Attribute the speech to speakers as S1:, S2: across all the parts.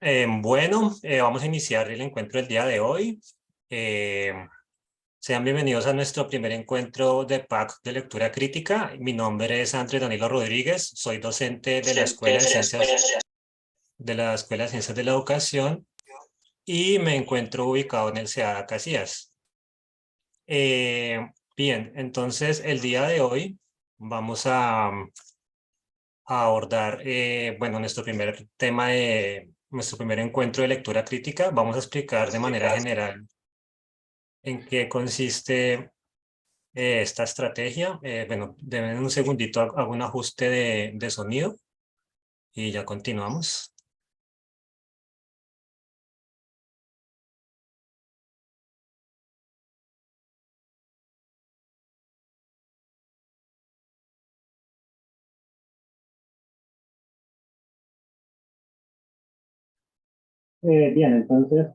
S1: Vamos a iniciar el encuentro del día de hoy. Eh, Sean bienvenidos a nuestro primer encuentro de PAC de lectura crítica. Mi nombre es Andrés Danilo Rodríguez, soy docente de la Escuela de Ciencias de la Educación y me encuentro ubicado en el CEA Casillas. Bien, entonces el día de hoy vamos a abordar, nuestro primer tema de nuestro primer encuentro de lectura crítica. Vamos a explicar de manera general en qué consiste esta estrategia. Denme un segundito, hago un ajuste de sonido y ya continuamos. Bien, entonces,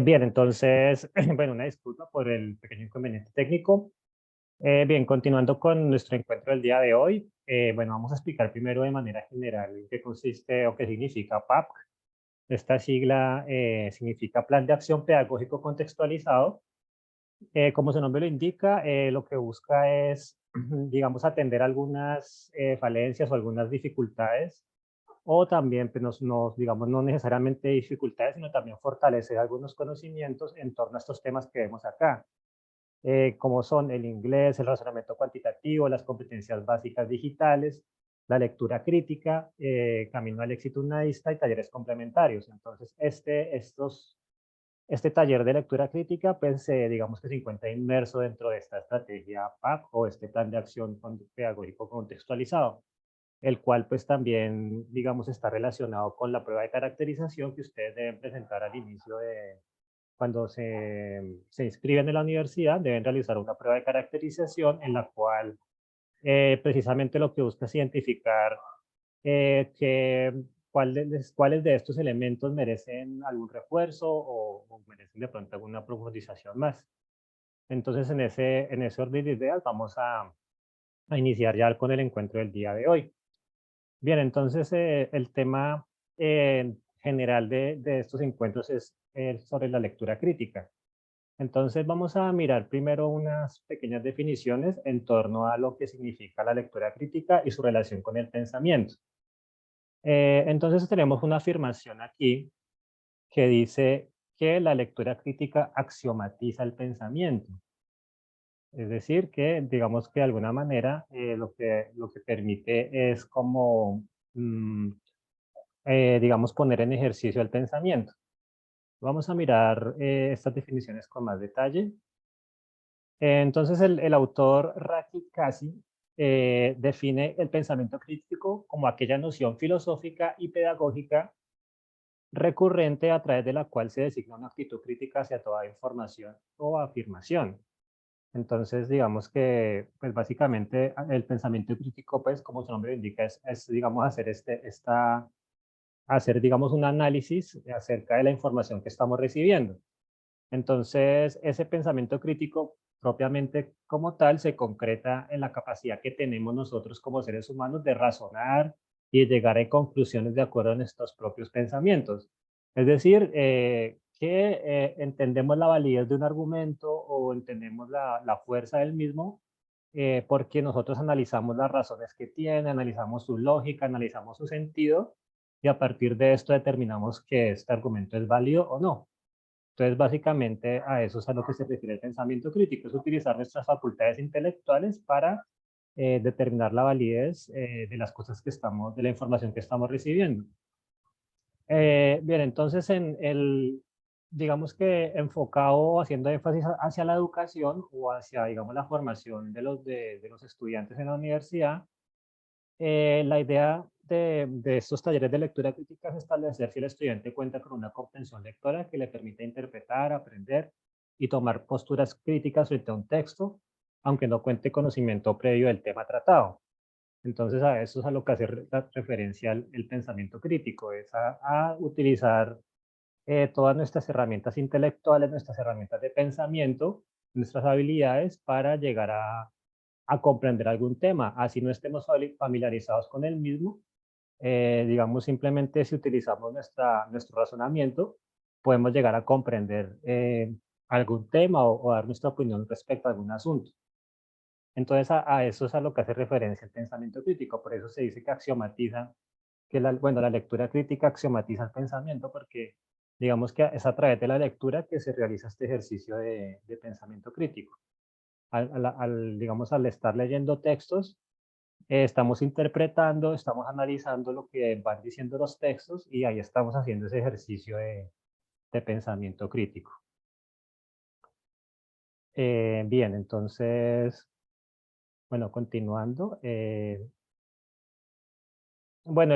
S1: bien, entonces, bueno, una disculpa por el pequeño inconveniente técnico. Bien, continuando con nuestro encuentro del día de hoy, vamos a explicar primero de manera general en qué consiste o qué significa PAP. Esta sigla significa Plan de Acción Pedagógico Contextualizado. Como su nombre lo indica, lo que busca es, digamos, atender algunas falencias o algunas dificultades, o también, pues, digamos, no necesariamente dificultades, sino también fortalecer algunos conocimientos en torno a estos temas que vemos acá, como son el inglés, el razonamiento cuantitativo, las competencias básicas digitales, la lectura crítica, camino al éxito unadista y talleres complementarios. Entonces, este taller de lectura crítica, pues, digamos que se encuentra inmerso dentro de esta estrategia PAC o este plan de acción pedagógico contextualizado, el cual pues también, digamos, está relacionado con la prueba de caracterización que ustedes deben presentar al inicio de, cuando se inscriben en la universidad, deben realizar una prueba de caracterización en la cual precisamente lo que busca es identificar cuáles de estos elementos merecen algún refuerzo o merecen de pronto alguna profundización más. Entonces, en ese orden de ideas, vamos a iniciar ya con el encuentro del día de hoy. Bien, entonces el tema general de estos encuentros es sobre la lectura crítica. Entonces vamos a mirar primero unas pequeñas definiciones en torno a lo que significa la lectura crítica y su relación con el pensamiento. Entonces tenemos una afirmación aquí que dice que la lectura crítica axiomatiza el pensamiento. Es decir, que digamos que de alguna manera lo que permite es como, digamos, poner en ejercicio el pensamiento. Vamos a mirar estas definiciones con más detalle. Entonces el autor Raki Kasi define el pensamiento crítico como aquella noción filosófica y pedagógica recurrente a través de la cual se designa una actitud crítica hacia toda información o afirmación. Entonces, digamos que, pues básicamente el pensamiento crítico, pues como su nombre lo indica, es digamos, hacer, digamos, un análisis acerca de la información que estamos recibiendo. Entonces, ese pensamiento crítico propiamente como tal se concreta en la capacidad que tenemos nosotros como seres humanos de razonar y llegar a conclusiones de acuerdo a nuestros propios pensamientos. Es decir, que entendemos la validez de un argumento o entendemos la fuerza del mismo porque nosotros analizamos las razones que tiene, analizamos su lógica, analizamos su sentido y a partir de esto determinamos que este argumento es válido o no. Entonces, básicamente a eso es a lo que se refiere el pensamiento crítico, es utilizar nuestras facultades intelectuales para determinar la validez de las cosas que estamos, de la información que estamos recibiendo. Bien, entonces digamos que enfocado, haciendo énfasis hacia la educación o hacia, digamos, la formación de los estudiantes en la universidad, la idea de estos talleres de lectura crítica es establecer si el estudiante cuenta con una comprensión lectora que le permite interpretar, aprender y tomar posturas críticas frente a un texto, aunque no cuente conocimiento previo del tema tratado. Entonces, a eso es a lo que hace referencia el pensamiento crítico, es a utilizar todas nuestras herramientas intelectuales, nuestras herramientas de pensamiento, nuestras habilidades para llegar a comprender algún tema. Así no estemos familiarizados con el mismo, digamos, simplemente si utilizamos nuestro razonamiento, podemos llegar a comprender algún tema o dar nuestra opinión respecto a algún asunto. Entonces, a eso es a lo que hace referencia el pensamiento crítico. Por eso se dice que axiomatiza, que bueno, la lectura crítica axiomatiza el pensamiento porque digamos que es a través de la lectura que se realiza este ejercicio de pensamiento crítico. Digamos, al estar leyendo textos, estamos interpretando, estamos analizando lo que van diciendo los textos y ahí estamos haciendo ese ejercicio de pensamiento crítico. Bien, entonces, bueno, continuando. Bueno,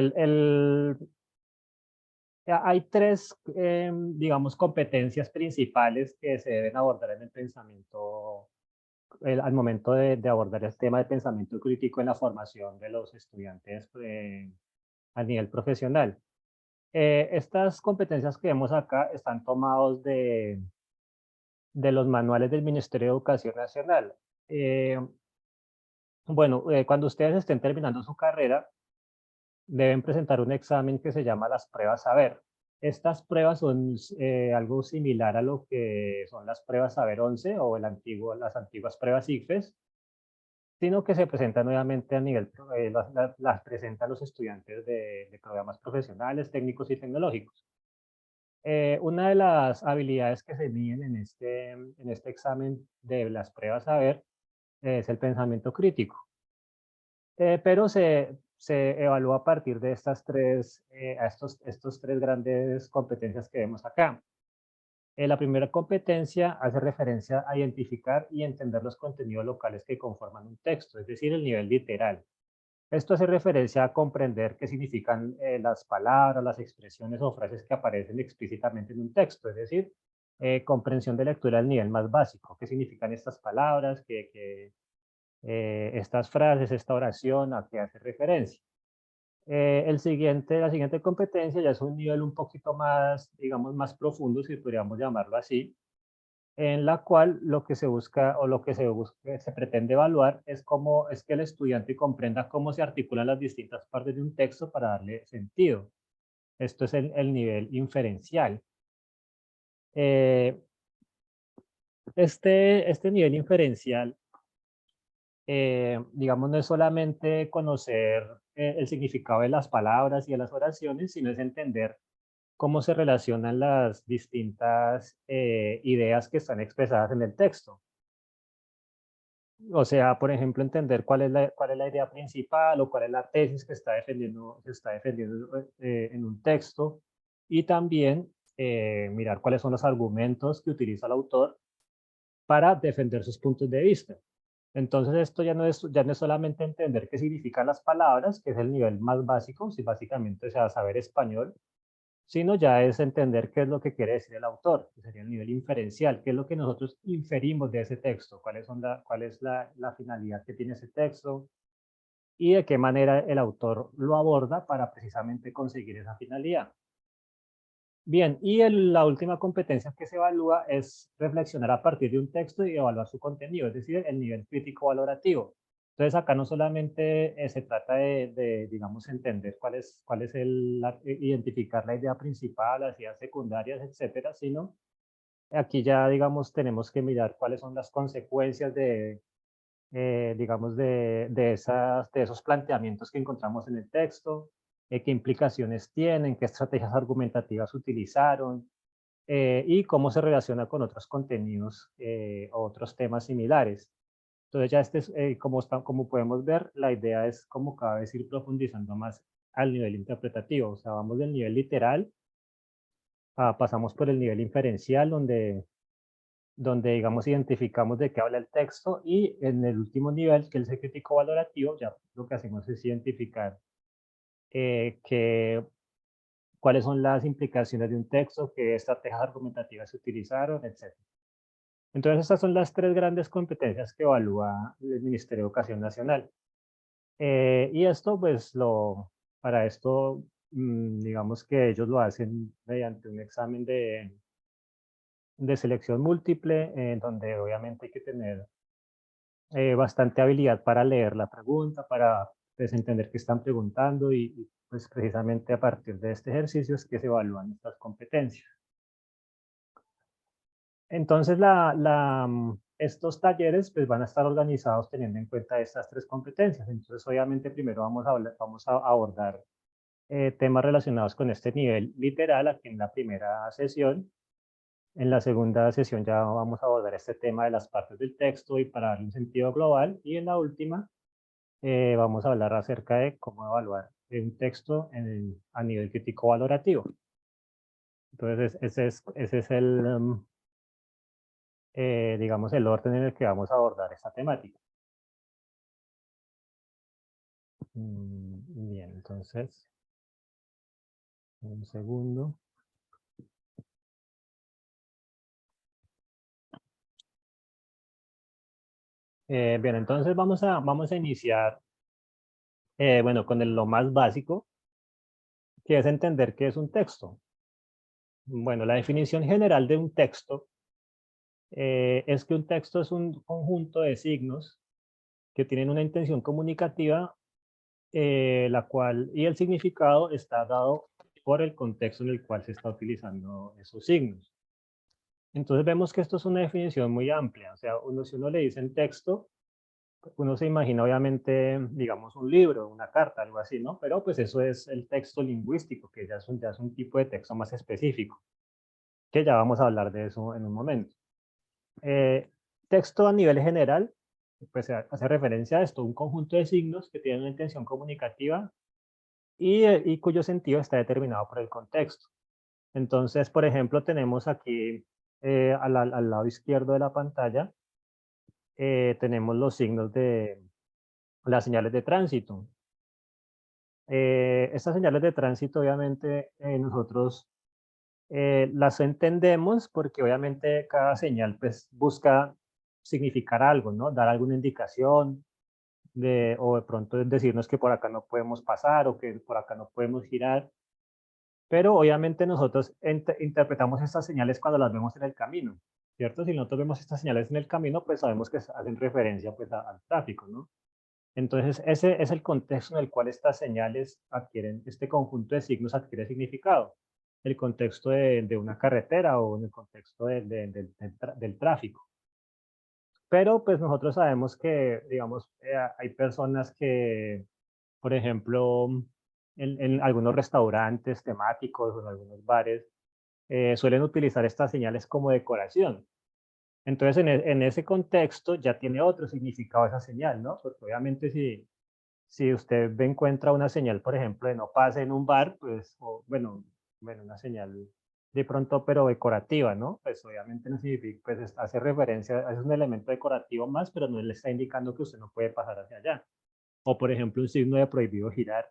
S1: hay tres, digamos, competencias principales que se deben abordar en el pensamiento, al momento de abordar el tema de pensamiento crítico en la formación de los estudiantes a nivel profesional. Estas competencias que vemos acá están tomados de los manuales del Ministerio de Educación Nacional. Bueno, cuando ustedes estén terminando su carrera, deben presentar un examen que se llama las pruebas saber. Estas pruebas son algo similar a lo que son las pruebas saber 11 o las antiguas pruebas ICFES, sino que se presentan nuevamente a nivel, las presentan los estudiantes de programas profesionales, técnicos y tecnológicos. Una de las habilidades que se miden en este examen de las pruebas saber es el pensamiento crítico. Pero se evalúa a partir de estos tres grandes competencias que vemos acá. La primera competencia hace referencia a identificar y entender los contenidos locales que conforman un texto, es decir, el nivel literal. Esto hace referencia a comprender qué significan las palabras, las expresiones o frases que aparecen explícitamente en un texto, es decir, comprensión de lectura al nivel más básico, qué significan estas palabras, estas frases, esta oración, a qué hace referencia. La siguiente competencia ya es un nivel un poquito más, digamos, más profundo, si podríamos llamarlo así, en la cual lo que se busca o lo que se pretende evaluar es cómo es que el estudiante comprenda cómo se articulan las distintas partes de un texto para darle sentido. Esto es el nivel inferencial. Eh, este nivel inferencial, digamos, no es solamente conocer el significado de las palabras y de las oraciones, sino es entender cómo se relacionan las distintas ideas que están expresadas en el texto. O sea, por ejemplo, entender cuál es la idea principal o cuál es la tesis que está defendiendo en un texto y también mirar cuáles son los argumentos que utiliza el autor para defender sus puntos de vista. Entonces, esto ya no es solamente entender qué significan las palabras, que es el nivel más básico, si básicamente, o sea, saber español, sino ya es entender qué es lo que quiere decir el autor, que sería el nivel inferencial, qué es lo que nosotros inferimos de ese texto, cuál es la finalidad que tiene ese texto y de qué manera el autor lo aborda para precisamente conseguir esa finalidad. Bien, y la última competencia que se evalúa es reflexionar a partir de un texto y evaluar su contenido, es decir, el nivel crítico valorativo. Entonces, acá no solamente se trata digamos, entender identificar la idea principal, las ideas secundarias, etcétera, sino aquí ya, digamos, tenemos que mirar cuáles son las consecuencias digamos, de esos planteamientos que encontramos en el texto, qué implicaciones tienen, qué estrategias argumentativas utilizaron, y cómo se relaciona con otros contenidos o otros temas similares. Entonces ya como podemos ver, la idea es como cada vez ir profundizando más al nivel interpretativo. O sea, vamos del nivel literal, pasamos por el nivel inferencial, donde digamos identificamos de qué habla el texto, y en el último nivel, que es el crítico valorativo, ya lo que hacemos es identificar cuáles son las implicaciones de un texto, qué estrategias argumentativas se utilizaron, etc. Entonces, estas son las tres grandes competencias que evalúa el Ministerio de Educación Nacional. Y esto, pues, para esto, digamos que ellos lo hacen mediante un examen de selección múltiple, donde obviamente hay que tener bastante habilidad para leer la pregunta, para pues, entender qué están preguntando, y pues precisamente a partir de este ejercicio es que se evalúan estas competencias. Entonces, estos talleres pues, van a estar organizados teniendo en cuenta estas tres competencias. Entonces, obviamente, primero vamos a abordar temas relacionados con este nivel literal aquí en la primera sesión. En la segunda sesión ya vamos a abordar este tema de las partes del texto y para darle un sentido global. Y en la última vamos a hablar acerca de cómo evaluar un texto a nivel crítico valorativo. Entonces, ese es digamos, el orden en el que vamos a abordar esta temática. Bien, entonces, un segundo. Bien, entonces vamos a iniciar, bueno, con lo más básico, que es entender qué es un texto. Bueno, la definición general de un texto es que un texto es un conjunto de signos que tienen una intención comunicativa, y el significado está dado por el contexto en el cual se está utilizando esos signos. Entonces vemos que esto es una definición muy amplia. O sea, si uno le dice en texto, uno se imagina obviamente, digamos, un libro, una carta, algo así, ¿no? Pero pues eso es el texto lingüístico, que ya es un tipo de texto más específico, que ya vamos a hablar de eso en un momento. Eh, Texto a nivel general, pues hace referencia a esto, un conjunto de signos que tienen una intención comunicativa y cuyo sentido está determinado por el contexto. Entonces, por ejemplo, tenemos aquí al lado izquierdo de la pantalla, tenemos los signos de las señales de tránsito. Estas señales de tránsito, obviamente, nosotros las entendemos porque obviamente cada señal pues, busca significar algo, ¿no? Dar alguna indicación, o de pronto decirnos que por acá no podemos pasar o que por acá no podemos girar. Pero obviamente nosotros interpretamos estas señales cuando las vemos en el camino, ¿cierto? Si nosotros vemos estas señales en el camino, pues sabemos que hacen referencia pues al tráfico, ¿no? Entonces ese es el contexto en el cual estas señales adquieren, este conjunto de signos adquiere significado. El contexto de una carretera o en el contexto del tráfico. Pero pues nosotros sabemos que, digamos, hay personas que, por ejemplo, en algunos restaurantes temáticos o en algunos bares, suelen utilizar estas señales como decoración. Entonces, en ese contexto ya tiene otro significado esa señal, ¿no? Porque obviamente si usted encuentra una señal, por ejemplo, de no pase en un bar, pues, bueno, una señal de pronto, pero decorativa, ¿no? Pues obviamente no significa, pues hace referencia, es un elemento decorativo más, pero no le está indicando que usted no puede pasar hacia allá. O por ejemplo, un signo de prohibido girar,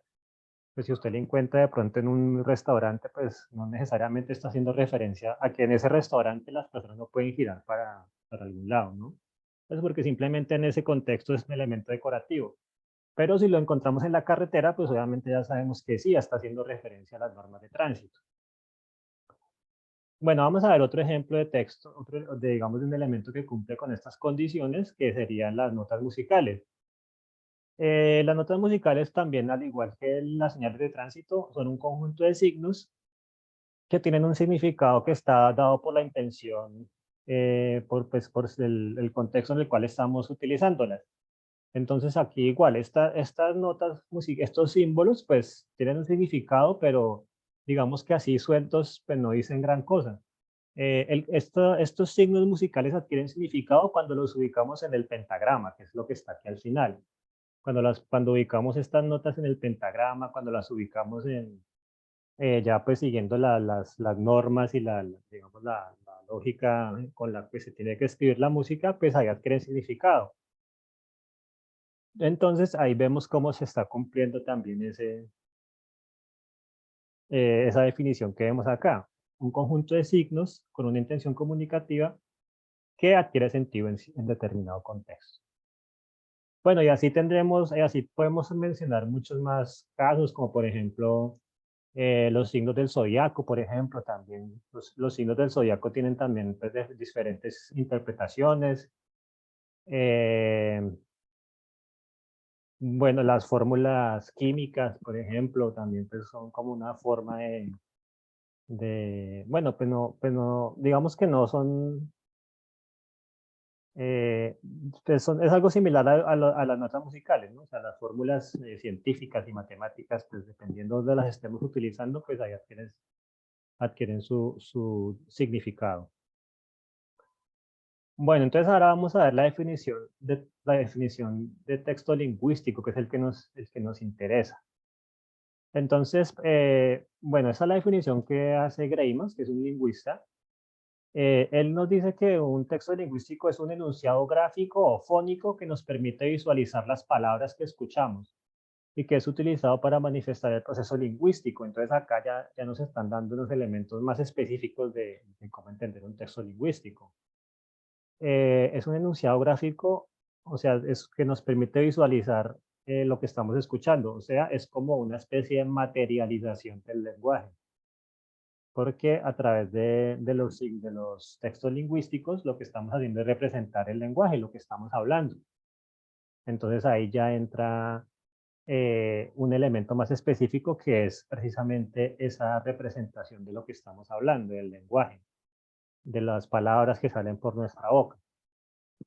S1: pues si usted lo encuentra de pronto en un restaurante, pues no necesariamente está haciendo referencia a que en ese restaurante las personas no pueden girar para algún lado, ¿no? Es porque simplemente en ese contexto es un elemento decorativo. Pero si lo encontramos en la carretera, pues obviamente ya sabemos que sí, está haciendo referencia a las normas de tránsito. Bueno, vamos a ver otro ejemplo de texto, digamos, de un elemento que cumple con estas condiciones, que serían las notas musicales. Las notas musicales también, al igual que las señales de tránsito, son un conjunto de signos que tienen un significado que está dado por la intención, por el contexto en el cual estamos utilizándolas. Entonces aquí igual, estas notas, estos símbolos, pues tienen un significado, pero digamos que así sueltos, pues no dicen gran cosa. estos signos musicales adquieren significado cuando los ubicamos en el pentagrama, que es lo que está aquí al final. Cuando ubicamos estas notas en el pentagrama, cuando las ubicamos ya pues siguiendo las normas y digamos, la lógica con la que se tiene que escribir la música, pues ahí adquieren significado. Entonces ahí vemos cómo se está cumpliendo también esa definición que vemos acá. Un conjunto de signos con una intención comunicativa que adquiere sentido en determinado contexto. Bueno, y así así podemos mencionar muchos más casos, como por ejemplo los signos del zodiaco, por ejemplo, también los signos del zodiaco tienen también pues, diferentes interpretaciones. Eh, bueno, las fórmulas químicas, por ejemplo, también pues, son como una forma bueno, pues no, digamos que no son Eh, es algo similar a las notas musicales, ¿no? O sea, las fórmulas científicas y matemáticas, pues dependiendo de las estemos utilizando, pues ahí adquieren su significado. Bueno, entonces ahora vamos a ver la definición de texto lingüístico, que es el que nos interesa. Entonces, bueno, esa es la definición que hace Greimas, que es un lingüista. Él nos dice que un texto lingüístico es un enunciado gráfico o fónico que nos permite visualizar las palabras que escuchamos y que es utilizado para manifestar el proceso lingüístico. Entonces acá ya nos están dando unos elementos más específicos de cómo entender un texto lingüístico. Es un enunciado gráfico, o sea, es que nos permite visualizar lo que estamos escuchando, o sea, es como una especie de materialización del lenguaje porque a través de los textos lingüísticos lo que estamos haciendo es representar el lenguaje, lo que estamos hablando. Entonces ahí ya entra un elemento más específico que es precisamente esa representación de lo que estamos hablando, del lenguaje, de las palabras que salen por nuestra boca.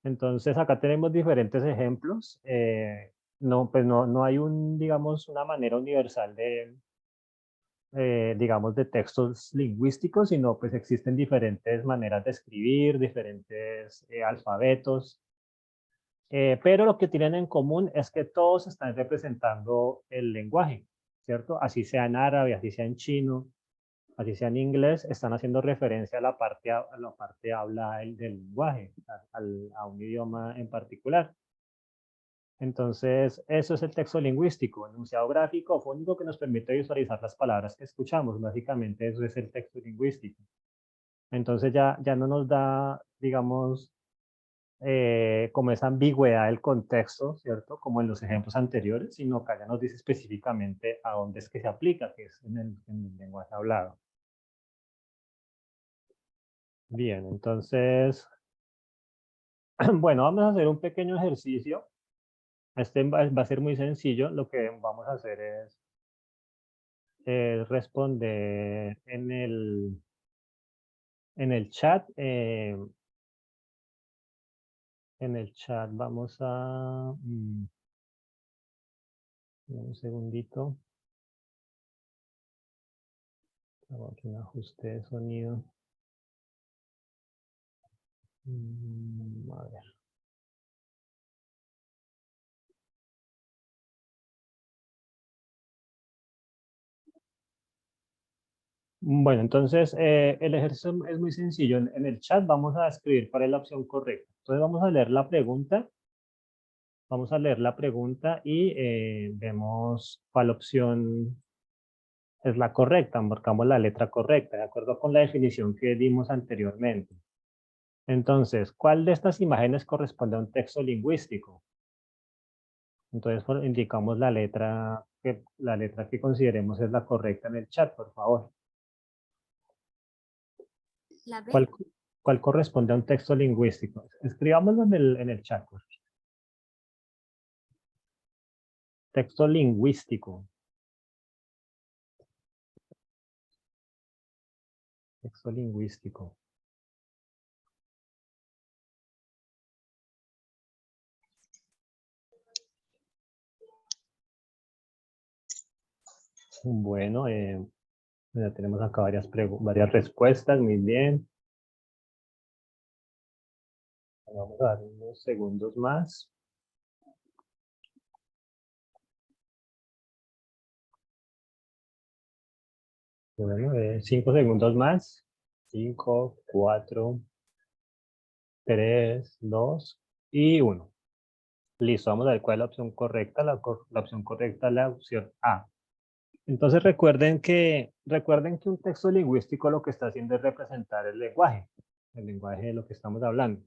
S1: Entonces acá tenemos diferentes ejemplos. No, pues no hay digamos, una manera universal digamos, de textos lingüísticos, sino pues existen diferentes maneras de escribir, diferentes alfabetos, pero lo que tienen en común es que todos están representando el lenguaje, ¿cierto? Así sea en árabe, así sea en chino, así sea en inglés, están haciendo referencia a la parte habla del lenguaje, a un idioma en particular. Entonces, eso es el texto lingüístico, enunciado gráfico o fónico que nos permite visualizar las palabras que escuchamos. Básicamente, eso es el texto lingüístico. Entonces, ya no nos da, digamos, como esa ambigüedad del contexto, ¿cierto? Como en los ejemplos anteriores, sino que ya nos dice específicamente a dónde es que se aplica, que es en el lenguaje hablado. Bien, entonces, bueno, vamos a hacer un pequeño ejercicio. Este va a ser muy sencillo. Lo que vamos a hacer es responder en el chat. En el chat vamos a... un segundito. Hago aquí un ajuste de sonido. A ver. Bueno, entonces el ejercicio es muy sencillo. En el chat vamos a escribir cuál es la opción correcta. Entonces vamos a leer la pregunta. Vamos a leer la pregunta y vemos cuál opción es la correcta. Marcamos la letra correcta, de acuerdo con la definición que dimos anteriormente. Entonces, ¿cuál de estas imágenes corresponde a un texto lingüístico? Entonces indicamos la letra que consideremos es la correcta en el chat, por favor.
S2: La B.
S1: ¿Cuál corresponde a un texto lingüístico? Escribámoslo en el chat. Por favor. Texto lingüístico. Texto lingüístico. Bueno, ya tenemos acá varias respuestas, muy bien. Vamos a dar unos segundos más. Bueno, 5 segundos más. 5, 4, 3, 2 y 1. Listo, vamos a ver cuál es la opción correcta. La opción correcta es la opción A. Entonces recuerden que un texto lingüístico lo que está haciendo es representar el lenguaje de lo que estamos hablando.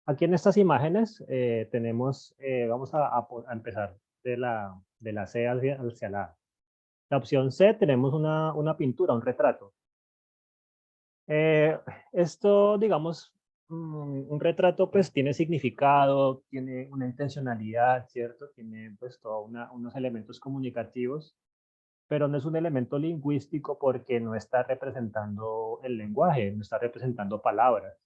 S1: Aquí en estas imágenes tenemos, vamos a empezar de la C hacia la A. La opción C tenemos una pintura, un retrato. Esto, digamos, un retrato pues tiene significado, tiene una intencionalidad, ¿cierto? Tiene pues todos unos elementos comunicativos, pero no es un elemento lingüístico porque no está representando el lenguaje, no está representando palabras.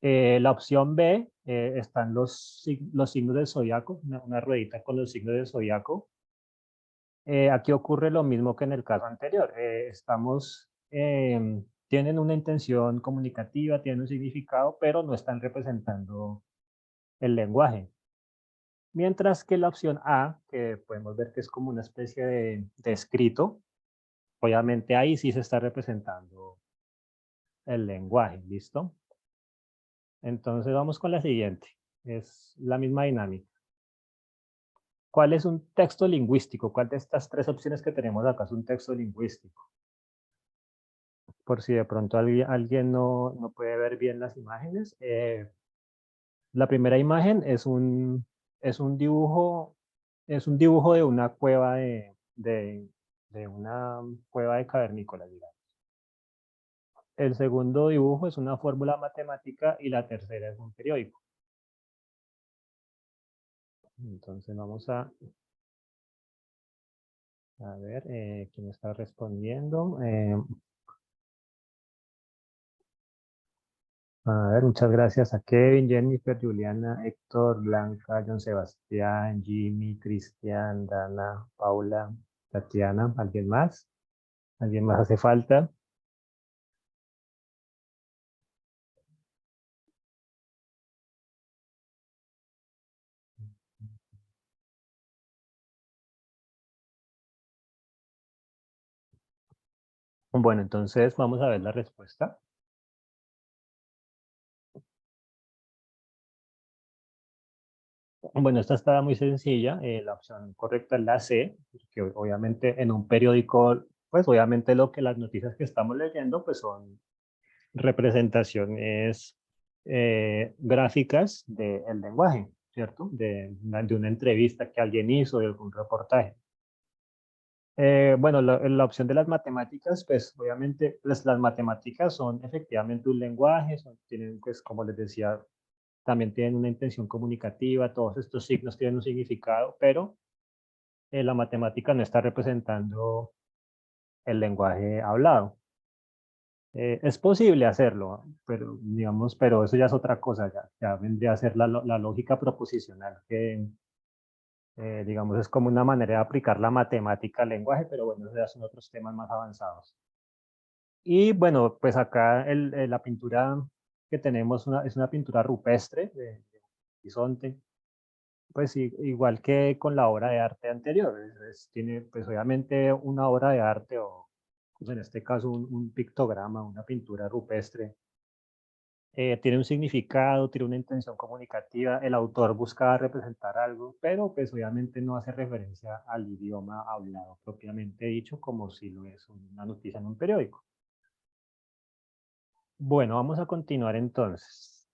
S1: La opción B están los signos del zodiaco, una ruedita con los signos del zodiaco. Aquí ocurre lo mismo que en el caso anterior. Tienen una intención comunicativa, tienen un significado, pero no están representando el lenguaje. Mientras que la opción A, que podemos ver que es como una especie de escrito, obviamente ahí sí se está representando el lenguaje, ¿listo? Entonces vamos con la siguiente. Es la misma dinámica. ¿Cuál es un texto lingüístico? ¿Cuál de estas tres opciones que tenemos acá es un texto lingüístico? Por si de pronto alguien no puede ver bien las imágenes. La primera imagen es un dibujo, es un dibujo de una cueva de una cueva de cavernícolas, digamos. El segundo dibujo es una fórmula matemática y la tercera es un periódico. Entonces vamos a ver quién está respondiendo. A ver, muchas gracias a Kevin, Jennifer, Juliana, Héctor, Blanca, John Sebastián, Jimmy, Cristian, Dana, Paula, Tatiana. ¿Alguien más? ¿Alguien más hace falta? Bueno, entonces vamos a ver la respuesta. Bueno, esta está muy sencilla. La opción correcta es la C, que obviamente en un periódico, pues obviamente las noticias que estamos leyendo, pues son representaciones gráficas del lenguaje, ¿cierto? De una entrevista que alguien hizo, de algún reportaje. Bueno, la opción de las matemáticas, pues obviamente las matemáticas son efectivamente un lenguaje, tienen, pues como les decía, también tienen una intención comunicativa, todos estos signos tienen un significado, pero la matemática no está representando el lenguaje hablado. Es posible hacerlo, pero digamos, pero eso ya es otra cosa, ya vendría a ser la lógica proposicional, que digamos es como una manera de aplicar la matemática al lenguaje, pero bueno, esos ya son otros temas más avanzados. Y bueno, pues acá la pintura que tenemos es una pintura rupestre de Horizonte, pues igual que con la obra de arte anterior, tiene pues obviamente una obra de arte o pues en este caso un pictograma, una pintura rupestre, tiene un significado, tiene una intención comunicativa, el autor buscaba representar algo, pero pues obviamente no hace referencia al idioma hablado propiamente dicho, como si lo es una noticia en un periódico. Bueno, vamos a continuar entonces.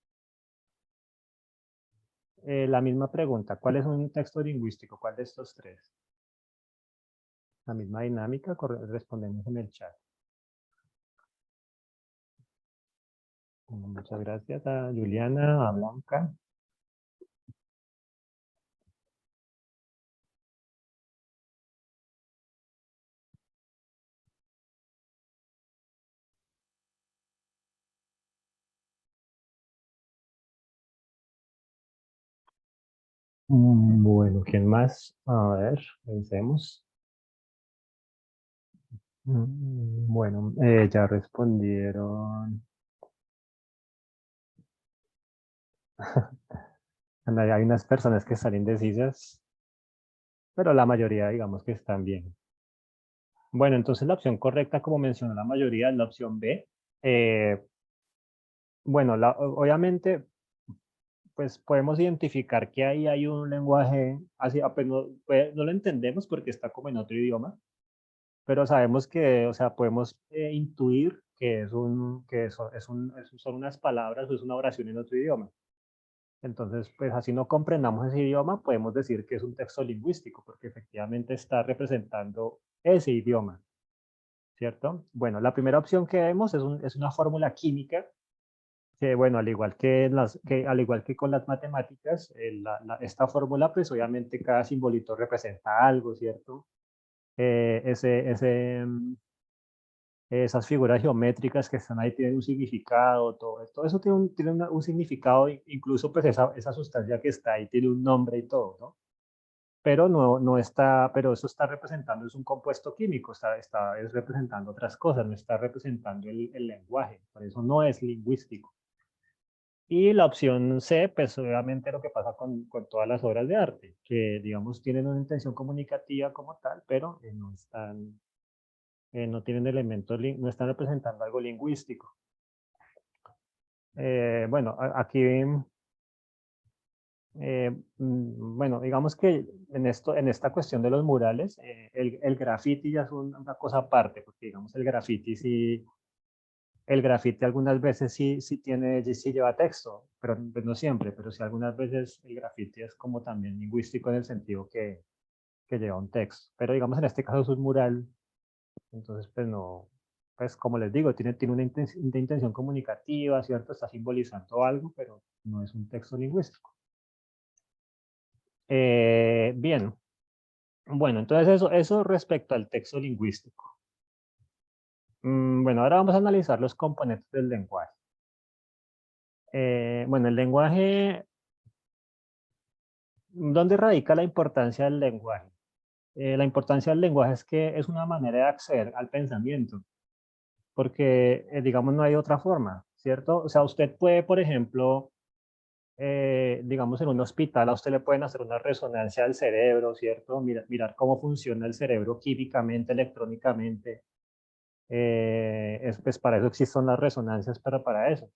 S1: La misma pregunta, ¿cuál es un texto lingüístico? ¿Cuál de estos tres? La misma dinámica, respondemos en el chat. Muchas gracias a Juliana, a Blanca. Bueno, ¿quién más? A ver, pensemos. Bueno, ya respondieron Hay unas personas que están indecisas, pero la mayoría digamos que están bien. Bueno, entonces la opción correcta, como mencionó la mayoría, es la opción B. Eh, bueno, obviamente, pues podemos identificar que ahí hay un lenguaje, así, pues no lo entendemos porque está como en otro idioma, pero sabemos que, o sea, podemos intuir que que son unas palabras o es una oración en otro idioma. Entonces, pues así no comprendamos ese idioma, podemos decir que es un texto lingüístico, porque efectivamente está representando ese idioma, ¿cierto? Bueno, la primera opción que vemos es una fórmula química que, bueno, al igual que con las matemáticas, esta fórmula, pues obviamente cada simbolito representa algo, ¿cierto? Esas figuras geométricas que están ahí tienen un significado, todo eso tiene un significado, incluso pues esa sustancia que está ahí tiene un nombre y todo, ¿no? Pero no está, pero eso está representando, es un compuesto químico, es representando otras cosas, no está representando el lenguaje, por eso no es lingüístico. Y la opción C, pues obviamente lo que pasa con todas las obras de arte, que digamos tienen una intención comunicativa como tal, pero no tienen elementos, no están representando algo lingüístico. Bueno, aquí, bueno, digamos que en esta cuestión de los murales, el graffiti ya es una cosa aparte, porque digamos el graffiti algunas veces sí lleva texto, pero pues no siempre, pero sí algunas veces el graffiti es como también lingüístico en el sentido que lleva un texto. Pero digamos en este caso es un mural. Entonces, pues no, pues como les digo, tiene una intención comunicativa, ¿cierto? Está simbolizando algo, pero no es un texto lingüístico. Bien, bueno, entonces eso respecto al texto lingüístico. Bueno, ahora vamos a analizar los componentes del lenguaje. Bueno, el lenguaje, ¿dónde radica la importancia del lenguaje? La importancia del lenguaje es que es una manera de acceder al pensamiento, porque, digamos, no hay otra forma, ¿cierto? O sea, usted puede, por ejemplo, digamos, en un hospital a usted le pueden hacer una resonancia del cerebro, ¿cierto? Mirar cómo funciona el cerebro químicamente, electrónicamente. Pues para eso existen las resonancias, para eso.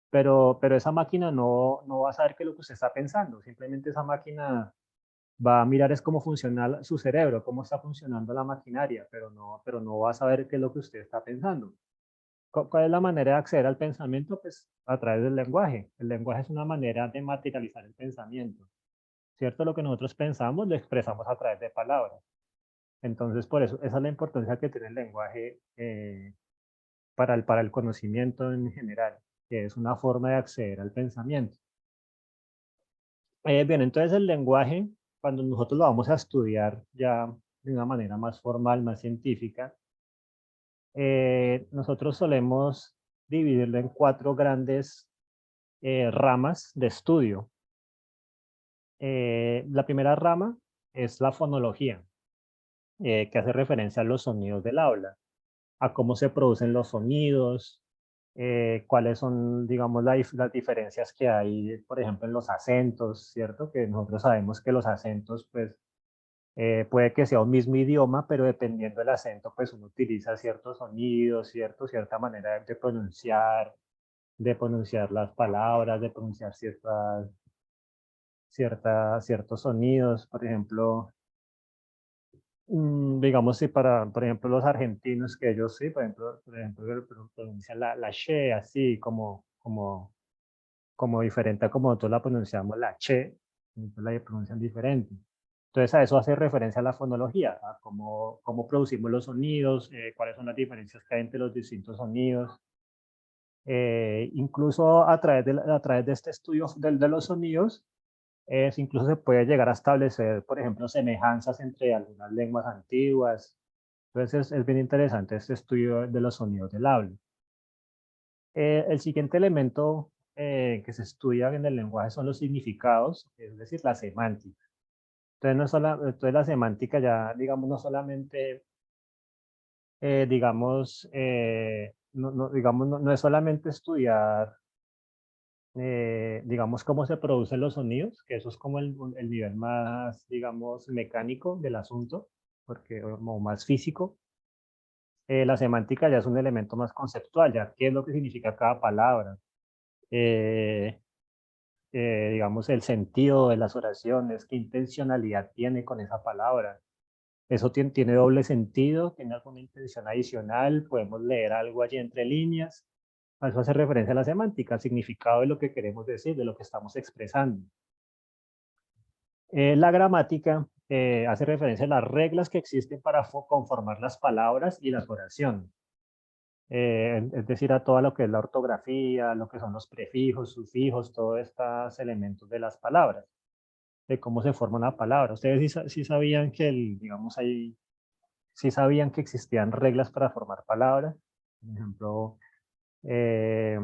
S1: Pero esa máquina no va a saber qué es lo que usted está pensando. Simplemente esa máquina va a mirar es cómo funciona su cerebro, cómo está funcionando la maquinaria, pero no va a saber qué es lo que usted está pensando. ¿Cuál es la manera de acceder al pensamiento? Pues a través del lenguaje. El lenguaje es una manera de materializar el pensamiento, ¿cierto? Lo que nosotros pensamos lo expresamos a través de palabras. Entonces, por eso, esa es la importancia que tiene el lenguaje para el conocimiento en general, que es una forma de acceder al pensamiento. Bien, entonces el lenguaje, cuando nosotros lo vamos a estudiar ya de una manera más formal, más científica, nosotros solemos dividirlo en cuatro grandes ramas de estudio. La primera rama es la fonología, que hace referencia a los sonidos del habla, a cómo se producen los sonidos, cuáles son, digamos, las diferencias que hay, por ejemplo, en los acentos, ¿cierto? Que nosotros sabemos que los acentos, pues, puede que sea un mismo idioma, pero dependiendo del acento, pues uno utiliza ciertos sonidos, cierta manera de pronunciar las palabras, de pronunciar ciertos sonidos. Por ejemplo, digamos, si por ejemplo, los argentinos, que ellos sí, por ejemplo pronuncian la che así, como diferente a como nosotros la pronunciamos la che, entonces la pronuncian diferente. Entonces a eso hace referencia a la fonología, a cómo producimos los sonidos, cuáles son las diferencias que hay entre los distintos sonidos. Incluso a través de este estudio de los sonidos, incluso se puede llegar a establecer, por ejemplo, semejanzas entre algunas lenguas antiguas. Entonces es bien interesante este estudio de los sonidos del habla. El siguiente elemento que se estudia en el lenguaje son los significados, es decir, la semántica. Entonces la semántica ya, digamos, no solamente, digamos, no es solamente estudiar digamos, cómo se producen los sonidos, que eso es como el nivel más, digamos, mecánico del asunto, porque como más físico. La semántica ya es un elemento más conceptual, ya qué es lo que significa cada palabra. Eh, digamos, el sentido de las oraciones, qué intencionalidad tiene con esa palabra. Eso tiene doble sentido, tiene alguna intención adicional, podemos leer algo allí entre líneas. A eso hace referencia a la semántica, al significado de lo que queremos decir, de lo que estamos expresando. La gramática hace referencia a las reglas que existen para conformar las palabras y las oraciones. Es decir, a todo lo que es la ortografía, lo que son los prefijos, sufijos, todos estos elementos de las palabras, de cómo se forma una palabra. Ustedes sí sabían que, digamos, sí sabían que existían reglas para formar palabras. Por ejemplo, eh,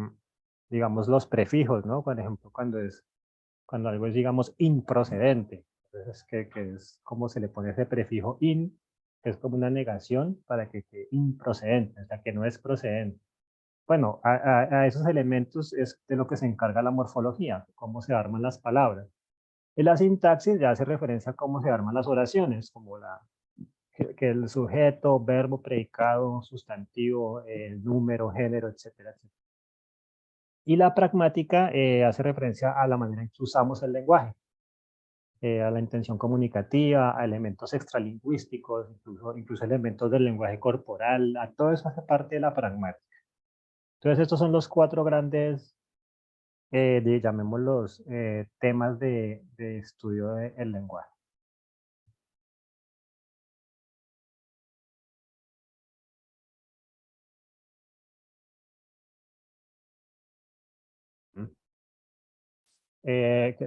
S1: digamos, los prefijos, ¿no? Por ejemplo, cuando algo es, digamos, improcedente. Entonces, que es como se le pone ese prefijo in, que es como una negación para que improcedente, o sea, que no es procedente. Bueno, a esos elementos es de lo que se encarga la morfología, cómo se arman las palabras. Y la sintaxis ya hace referencia a cómo se arman las oraciones, como que el sujeto, verbo, predicado, sustantivo, número, género, etcétera, etcétera. Y la pragmática hace referencia a la manera en que usamos el lenguaje, a la intención comunicativa, a elementos extralingüísticos, incluso elementos del lenguaje corporal, a todo eso hace parte de la pragmática. Entonces, estos son los cuatro grandes, llamémoslos, temas de estudio del lenguaje. ¿Mm?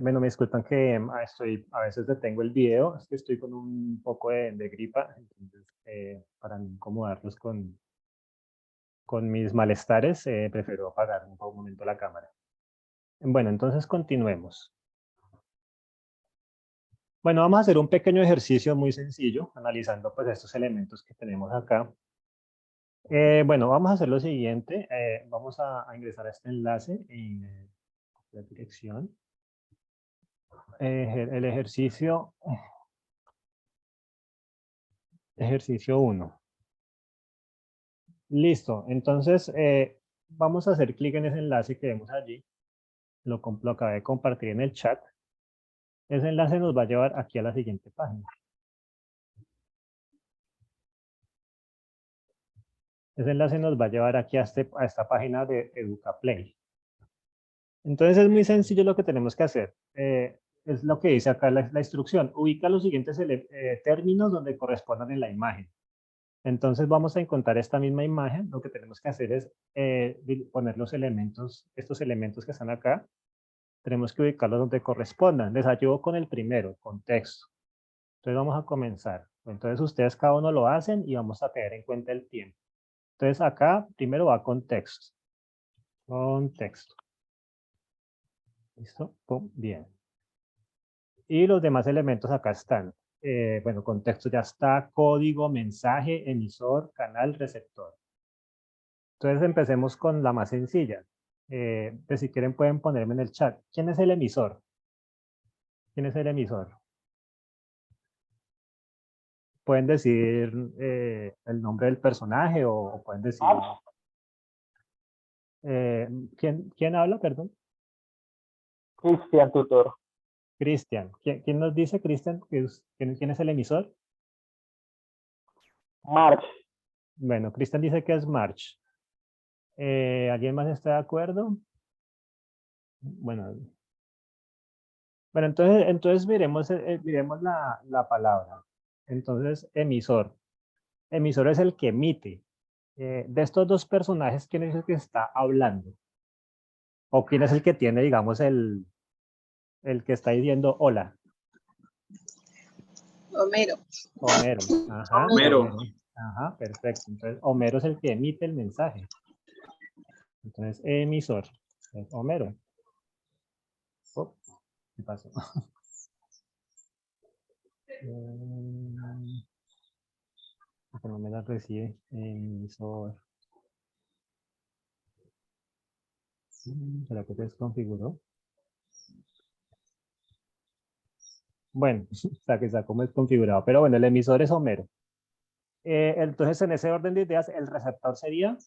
S1: Bueno, me disculpan que a veces detengo el video, es que estoy con un poco de gripa, entonces, para no incomodarlos con mis malestares, prefiero apagar un momento la cámara. Bueno, entonces continuemos. Bueno, vamos a hacer un pequeño ejercicio muy sencillo, analizando pues estos elementos que tenemos acá. Bueno, vamos a hacer lo siguiente. Vamos a ingresar a este enlace en la dirección. El ejercicio 1. Listo. Entonces, vamos a hacer clic en ese enlace que vemos allí. Lo acabé de compartir en el chat. Ese enlace nos va a llevar aquí a la siguiente página. Ese enlace nos va a llevar aquí a esta página de EducaPlay. Entonces es muy sencillo lo que tenemos que hacer. Es lo que dice acá la instrucción. Ubica los siguientes términos donde correspondan en la imagen. Entonces vamos a encontrar esta misma imagen. Lo que tenemos que hacer es poner los elementos, estos elementos que están acá. Tenemos que ubicarlos donde correspondan. Les ayudo con el primero, contexto. Entonces vamos a comenzar. Entonces ustedes cada uno lo hacen y vamos a tener en cuenta el tiempo. Entonces acá primero va contexto. Contexto. ¿Listo? Pum, bien. Y los demás elementos acá están. Bueno, contexto ya está, código, mensaje, emisor, canal, receptor. Entonces empecemos con la más sencilla. Pues si quieren pueden ponerme en el chat. ¿Quién es el emisor? ¿Quién es el emisor? Pueden decir el nombre del personaje o pueden decir... ¿quién habla, perdón?
S2: Cristian Tutor.
S1: Cristian. ¿Quién nos dice, Cristian, quién es el emisor?
S2: March.
S1: Bueno, Cristian dice que es March. ¿Alguien más está de acuerdo? Bueno, entonces miremos la palabra. Entonces, emisor. Emisor es el que emite. De estos dos personajes, ¿quién es el que está hablando? ¿O quién es el que tiene, digamos, el que está diciendo hola?
S3: Homero.
S1: Homero. Ajá,
S2: Homero.
S1: Ajá, perfecto. Entonces, Homero es el que emite el mensaje. Entonces, emisor. Es Homero. Oh, ¿qué pasó? Que no me la recibe. Emisor. ¿Será que se desconfiguró? Bueno, o sea que está como desconfigurado. Pero bueno, el emisor es Homero. Entonces, en ese orden de ideas, el receptor sería...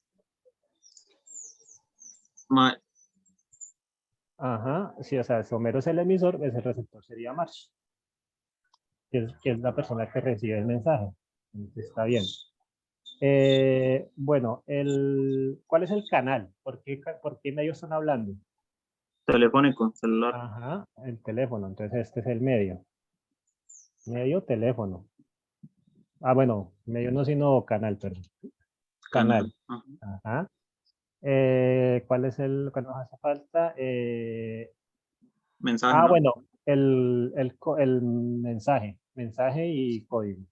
S1: Ajá, sí, o sea, si Homero es el emisor, pues el receptor sería Marge, que es la persona que recibe el mensaje. Entonces, está bien. Bueno, ¿cuál es el canal? ¿Por qué medio están hablando?
S3: Telefónico, celular.
S1: Ajá, el teléfono. Entonces, este es el medio. Medio teléfono. Ah, bueno, medio no, sino canal, perdón. Canal.
S3: Ajá.
S1: Ajá. ¿Cuál es cuál nos hace falta?
S3: Mensaje, ¿no?
S1: Bueno, el mensaje. Mensaje y código.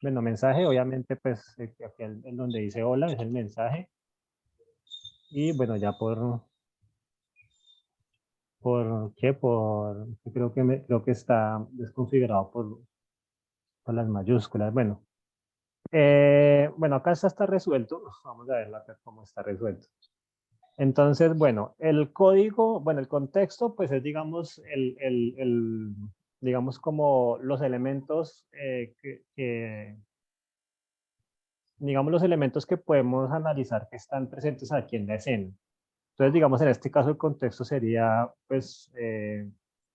S1: Bueno, mensaje, obviamente, pues, aquí en donde dice hola, es el mensaje. Y bueno, ya ¿qué? Creo que está desconfigurado por las mayúsculas. Bueno, bueno, acá está resuelto. Vamos a ver acá cómo está resuelto. Entonces, bueno, el código, bueno, el contexto, pues es, digamos, digamos, como los elementos digamos, los elementos que podemos analizar que están presentes aquí en la escena. Entonces, digamos, en este caso el contexto sería, pues,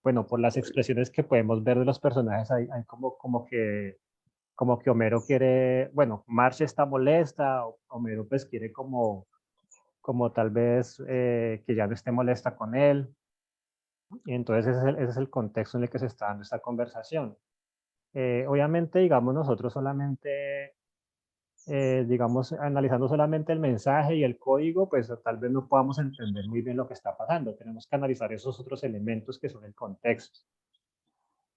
S1: bueno, por las expresiones que podemos ver de los personajes, hay como que Homero quiere, bueno, Marge está molesta, Homero pues quiere como tal vez que ya no esté molesta con él. Y entonces ese es el contexto en el que se está dando esta conversación. Obviamente, digamos, nosotros solamente digamos, analizando solamente el mensaje y el código, pues tal vez no podamos entender muy bien lo que está pasando. Tenemos que analizar esos otros elementos que son el contexto.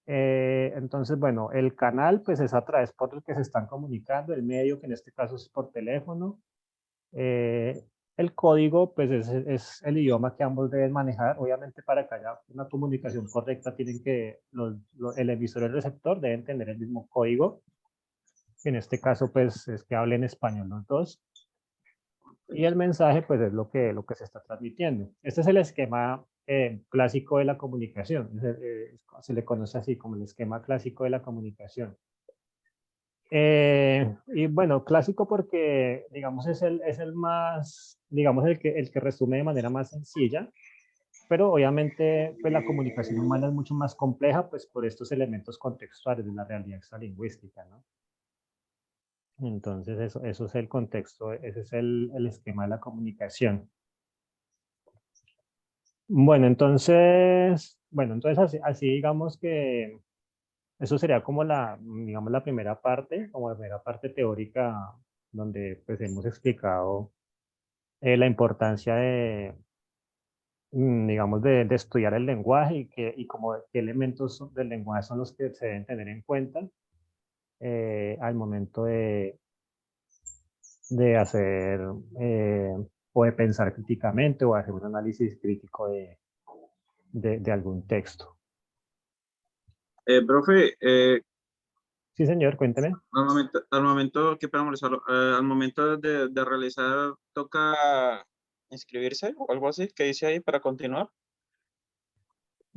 S1: Entonces, bueno, el canal, pues es a través por el que se están comunicando, el medio, que en este caso es por teléfono. El código, pues es el idioma que ambos deben manejar. Obviamente, para que haya una comunicación correcta, tienen que el emisor y el receptor deben tener el mismo código. En este caso, pues es que hablen español los dos. Y el mensaje, pues es lo que se está transmitiendo. Este es el esquema clásico de la comunicación. Se le conoce así como el esquema clásico de la comunicación. Y bueno, clásico porque, digamos, es el más, digamos, el que resume de manera más sencilla, pero obviamente, pues la comunicación humana es mucho más compleja, pues por estos elementos contextuales de la realidad extralingüística, ¿no? Entonces, eso es el contexto, ese es el esquema de la comunicación. Bueno, entonces así digamos que eso sería como digamos, la primera parte, como la primera parte teórica, donde pues hemos explicado la importancia digamos, de estudiar el lenguaje y como qué elementos del lenguaje son los que se deben tener en cuenta al momento de hacer o de pensar críticamente o hacer un análisis crítico de algún texto.
S3: Profe,
S1: Sí, señor, cuénteme.
S3: al momento, qué pena molestarlo, al momento de realizar, toca inscribirse o algo así, ¿qué dice ahí para continuar?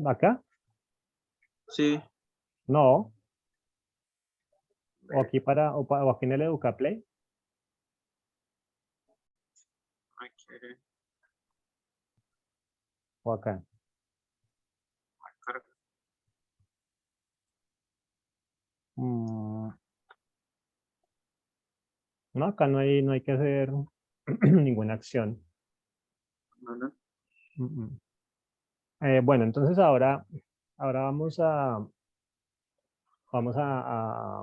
S1: ¿Acá?
S3: Sí.
S1: No. O aquí o aquí en el EducaPlay.
S3: Okay.
S1: O acá. Mm, no, acá no hay que hacer ninguna acción.
S3: Vale.
S1: Bueno, entonces ahora vamos a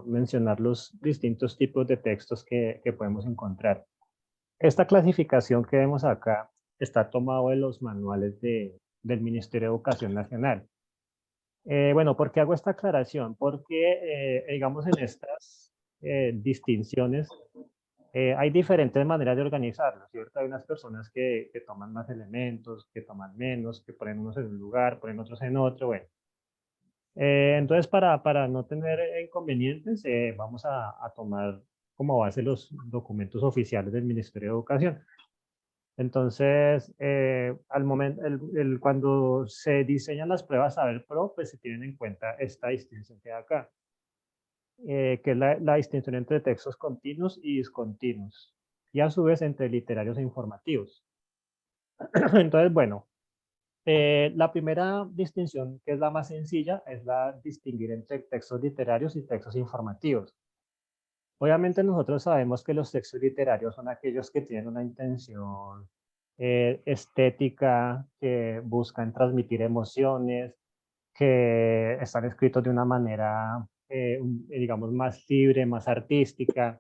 S1: mencionar los distintos tipos de textos que podemos encontrar. Esta clasificación que vemos acá está tomado de los manuales del Ministerio de Educación Nacional. Bueno, ¿por qué hago esta aclaración? Porque, digamos, en estas distinciones hay diferentes maneras de organizarlo, ¿cierto? Hay unas personas que toman más elementos, que toman menos, que ponen unos en un lugar, ponen otros en otro, bueno. Entonces, para no tener inconvenientes, vamos a tomar como base los documentos oficiales del Ministerio de Educación. Entonces, al momento, cuando se diseñan las pruebas Saber Pro, pues se tienen en cuenta esta distinción que hay acá, que es la distinción entre textos continuos y discontinuos, y a su vez entre literarios e informativos. Entonces, bueno, la primera distinción, que es la más sencilla, es la distinguir entre textos literarios y textos informativos. Obviamente nosotros sabemos que los textos literarios son aquellos que tienen una intención estética, que buscan transmitir emociones, que están escritos de una manera, digamos, más libre, más artística,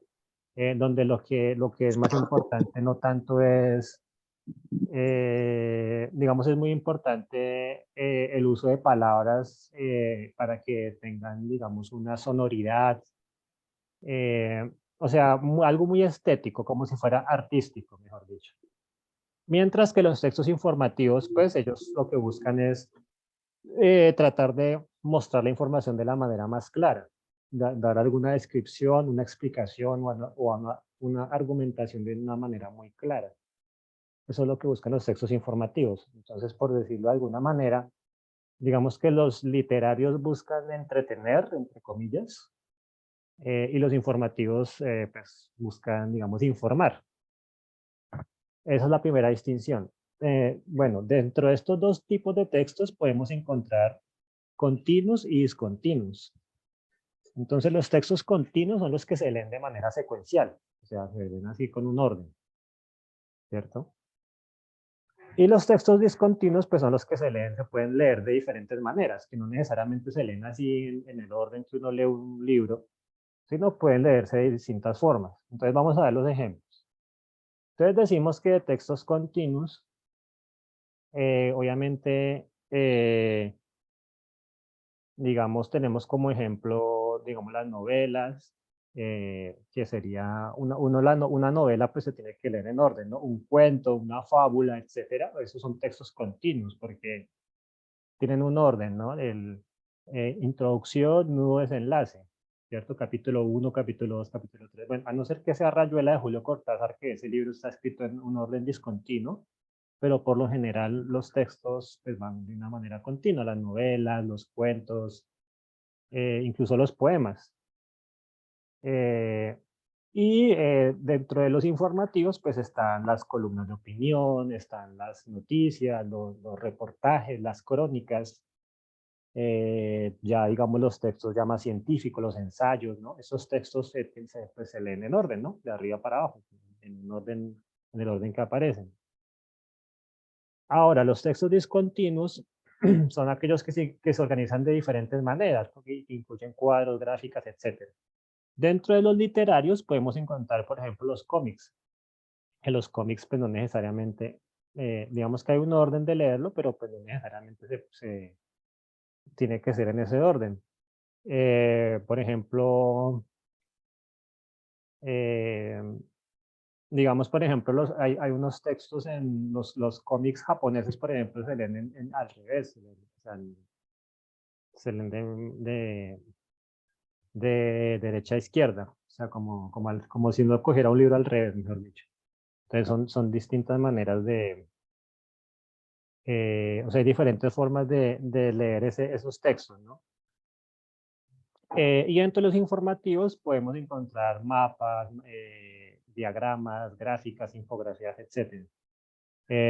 S1: donde lo que es más importante no tanto es, digamos, es muy importante el uso de palabras para que tengan, digamos, una sonoridad, o sea, algo muy estético, como si fuera artístico, mejor dicho. Mientras que los textos informativos, pues ellos lo que buscan es tratar de mostrar la información de la manera más clara, dar alguna descripción, una explicación o una argumentación de una manera muy clara. Eso es lo que buscan los textos informativos. Entonces, por decirlo de alguna manera, digamos que los literarios buscan entretener, entre comillas, y los informativos pues, buscan, digamos, informar. Esa es la primera distinción. Bueno, dentro de estos dos tipos de textos podemos encontrar continuos y discontinuos. Entonces, los textos continuos son los que se leen de manera secuencial, o sea, se leen así con un orden, ¿cierto? Y los textos discontinuos, pues son los que se pueden leer de diferentes maneras, que no necesariamente se leen así en el orden que uno lee un libro, sino pueden leerse de distintas formas. Entonces, vamos a ver los ejemplos. Entonces, decimos que de textos continuos, obviamente, digamos, tenemos como ejemplo, digamos, las novelas, que sería una novela, pues se tiene que leer en orden, ¿no? Un cuento, una fábula, etcétera. Esos son textos continuos porque tienen un orden, ¿no? Introducción, nudo, desenlace, ¿cierto? Capítulo 1, capítulo 2, capítulo 3. Bueno, a no ser que sea Rayuela de Julio Cortázar, que ese libro está escrito en un orden discontinuo, pero por lo general los textos pues, van de una manera continua, las novelas, los cuentos, incluso los poemas. Dentro de los informativos, pues están las columnas de opinión, están las noticias, los reportajes, las crónicas, ya digamos los textos ya más científicos, los ensayos, ¿no? Esos textos pues, se leen en orden, ¿no? De arriba para abajo, en, un orden, en el orden que aparecen. Ahora, los textos discontinuos son aquellos que se organizan de diferentes maneras, porque incluyen cuadros, gráficas, etc. Dentro de los literarios podemos encontrar, por ejemplo, los cómics. Que los cómics, pues no necesariamente, digamos que hay un orden de leerlo, pero pues no necesariamente tiene que ser en ese orden. Por ejemplo, eh, digamos, por ejemplo, hay unos textos en los cómics japoneses, por ejemplo, se leen al revés, o sea, se leen de derecha a izquierda, o sea, como si uno cogiera un libro al revés, mejor dicho. Entonces son distintas maneras o sea, hay diferentes formas de leer esos textos, ¿no? Y entre los informativos podemos encontrar mapas, diagramas, gráficas, infografías, etc.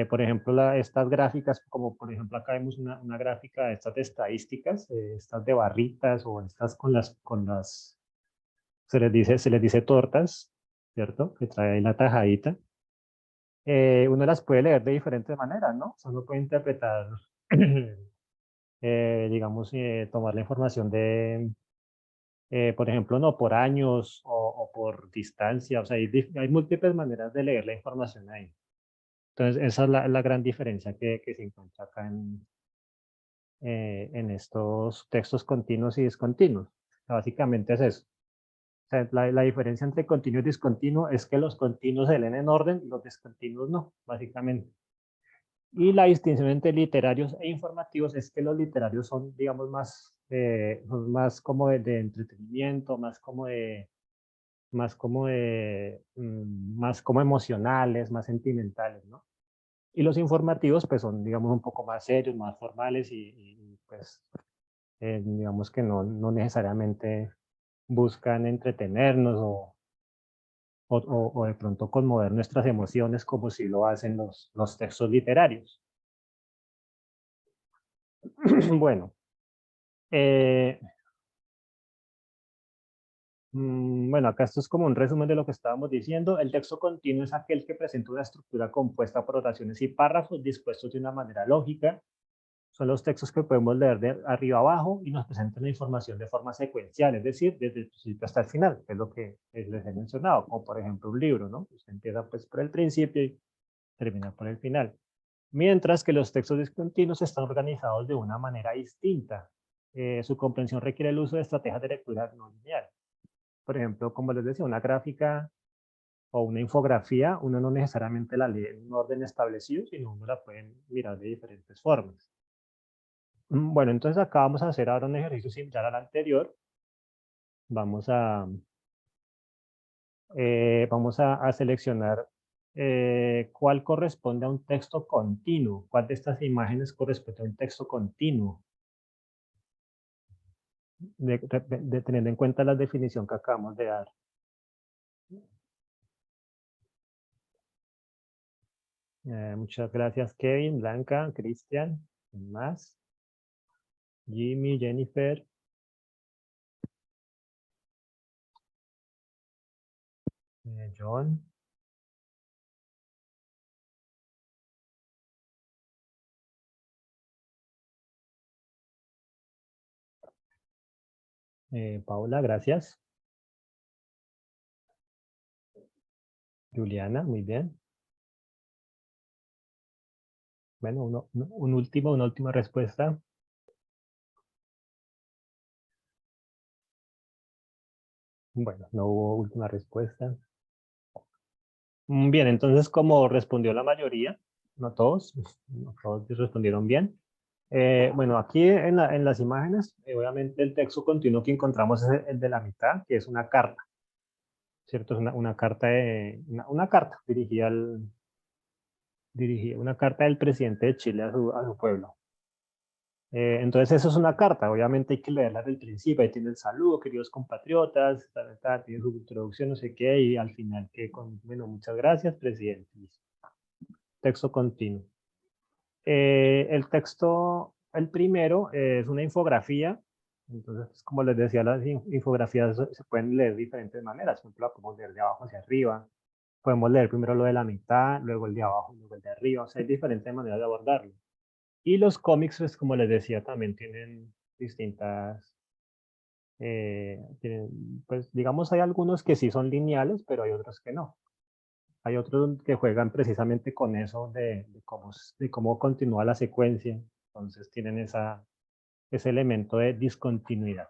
S1: Por ejemplo, estas gráficas, como por ejemplo acá vemos una gráfica de estas de estadísticas, estas de barritas o estas se les dice tortas, ¿cierto? Que trae ahí la tajadita. Uno las puede leer de diferentes maneras, ¿no? Uno puede interpretar, digamos, tomar la información por ejemplo, no por años o por distancia, o sea, hay múltiples maneras de leer la información ahí. Entonces, esa es la gran diferencia que se encuentra acá en estos textos continuos y discontinuos. O sea, básicamente es eso. O sea, la diferencia entre continuo y discontinuo es que los continuos se leen en orden y los discontinuos no, básicamente. Y la distinción entre literarios e informativos es que los literarios son, digamos, son más como de entretenimiento, más como emocionales, más sentimentales, ¿no? Y los informativos, pues son, digamos, un poco más serios, más formales y pues, digamos que no necesariamente buscan entretenernos o de pronto conmover nuestras emociones como si lo hacen los textos literarios. Bueno, eh, bueno, acá esto es como un resumen de lo que estábamos diciendo. El texto continuo es aquel que presenta una estructura compuesta por oraciones y párrafos dispuestos de una manera lógica. Son los textos que podemos leer de arriba abajo y nos presentan la información de forma secuencial, es decir, desde el principio hasta el final, que es lo que les he mencionado, como por ejemplo un libro, ¿no? Usted empieza pues por el principio y termina por el final. Mientras que los textos discontinuos están organizados de una manera distinta. Su comprensión requiere el uso de estrategias de lectura no lineal. Por ejemplo, como les decía, una gráfica o una infografía, uno no necesariamente la lee en un orden establecido, sino uno la puede mirar de diferentes formas. Bueno, entonces acá vamos a hacer ahora un ejercicio similar al anterior. Vamos a seleccionar cuál corresponde a un texto continuo. ¿Cuál de estas imágenes corresponde a un texto continuo? Teniendo en cuenta la definición que acabamos de dar. Muchas gracias, Kevin, Blanca, Cristian, ¿quién más? Jimmy, Jennifer. John. Paula, gracias. Juliana, muy bien. Bueno, una última respuesta. Bueno, no hubo última respuesta. Bien, entonces como respondió la mayoría, no todos, no todos respondieron bien. Bueno, aquí en las imágenes, obviamente el texto continuo que encontramos es el de la mitad, que es una carta, ¿cierto? Es una carta, una carta una carta del presidente de Chile a su pueblo. Entonces eso es una carta, obviamente hay que leerla desde el principio, ahí tiene el saludo, queridos compatriotas, tiene su introducción, no sé qué, y al final que bueno, muchas gracias, presidente. Texto continuo. El texto, el primero, es una infografía. Entonces, pues, como les decía, las infografías se pueden leer de diferentes maneras. Por ejemplo, la podemos leer de abajo hacia arriba. Podemos leer primero lo de la mitad, luego el de abajo, luego el de arriba. O sea, hay diferentes maneras de abordarlo. Y los cómics, pues, como les decía, también tienen distintas, pues digamos, hay algunos que sí son lineales, pero hay otros que no. Hay otros que juegan precisamente con eso de cómo continúa la secuencia. Entonces tienen ese elemento de discontinuidad.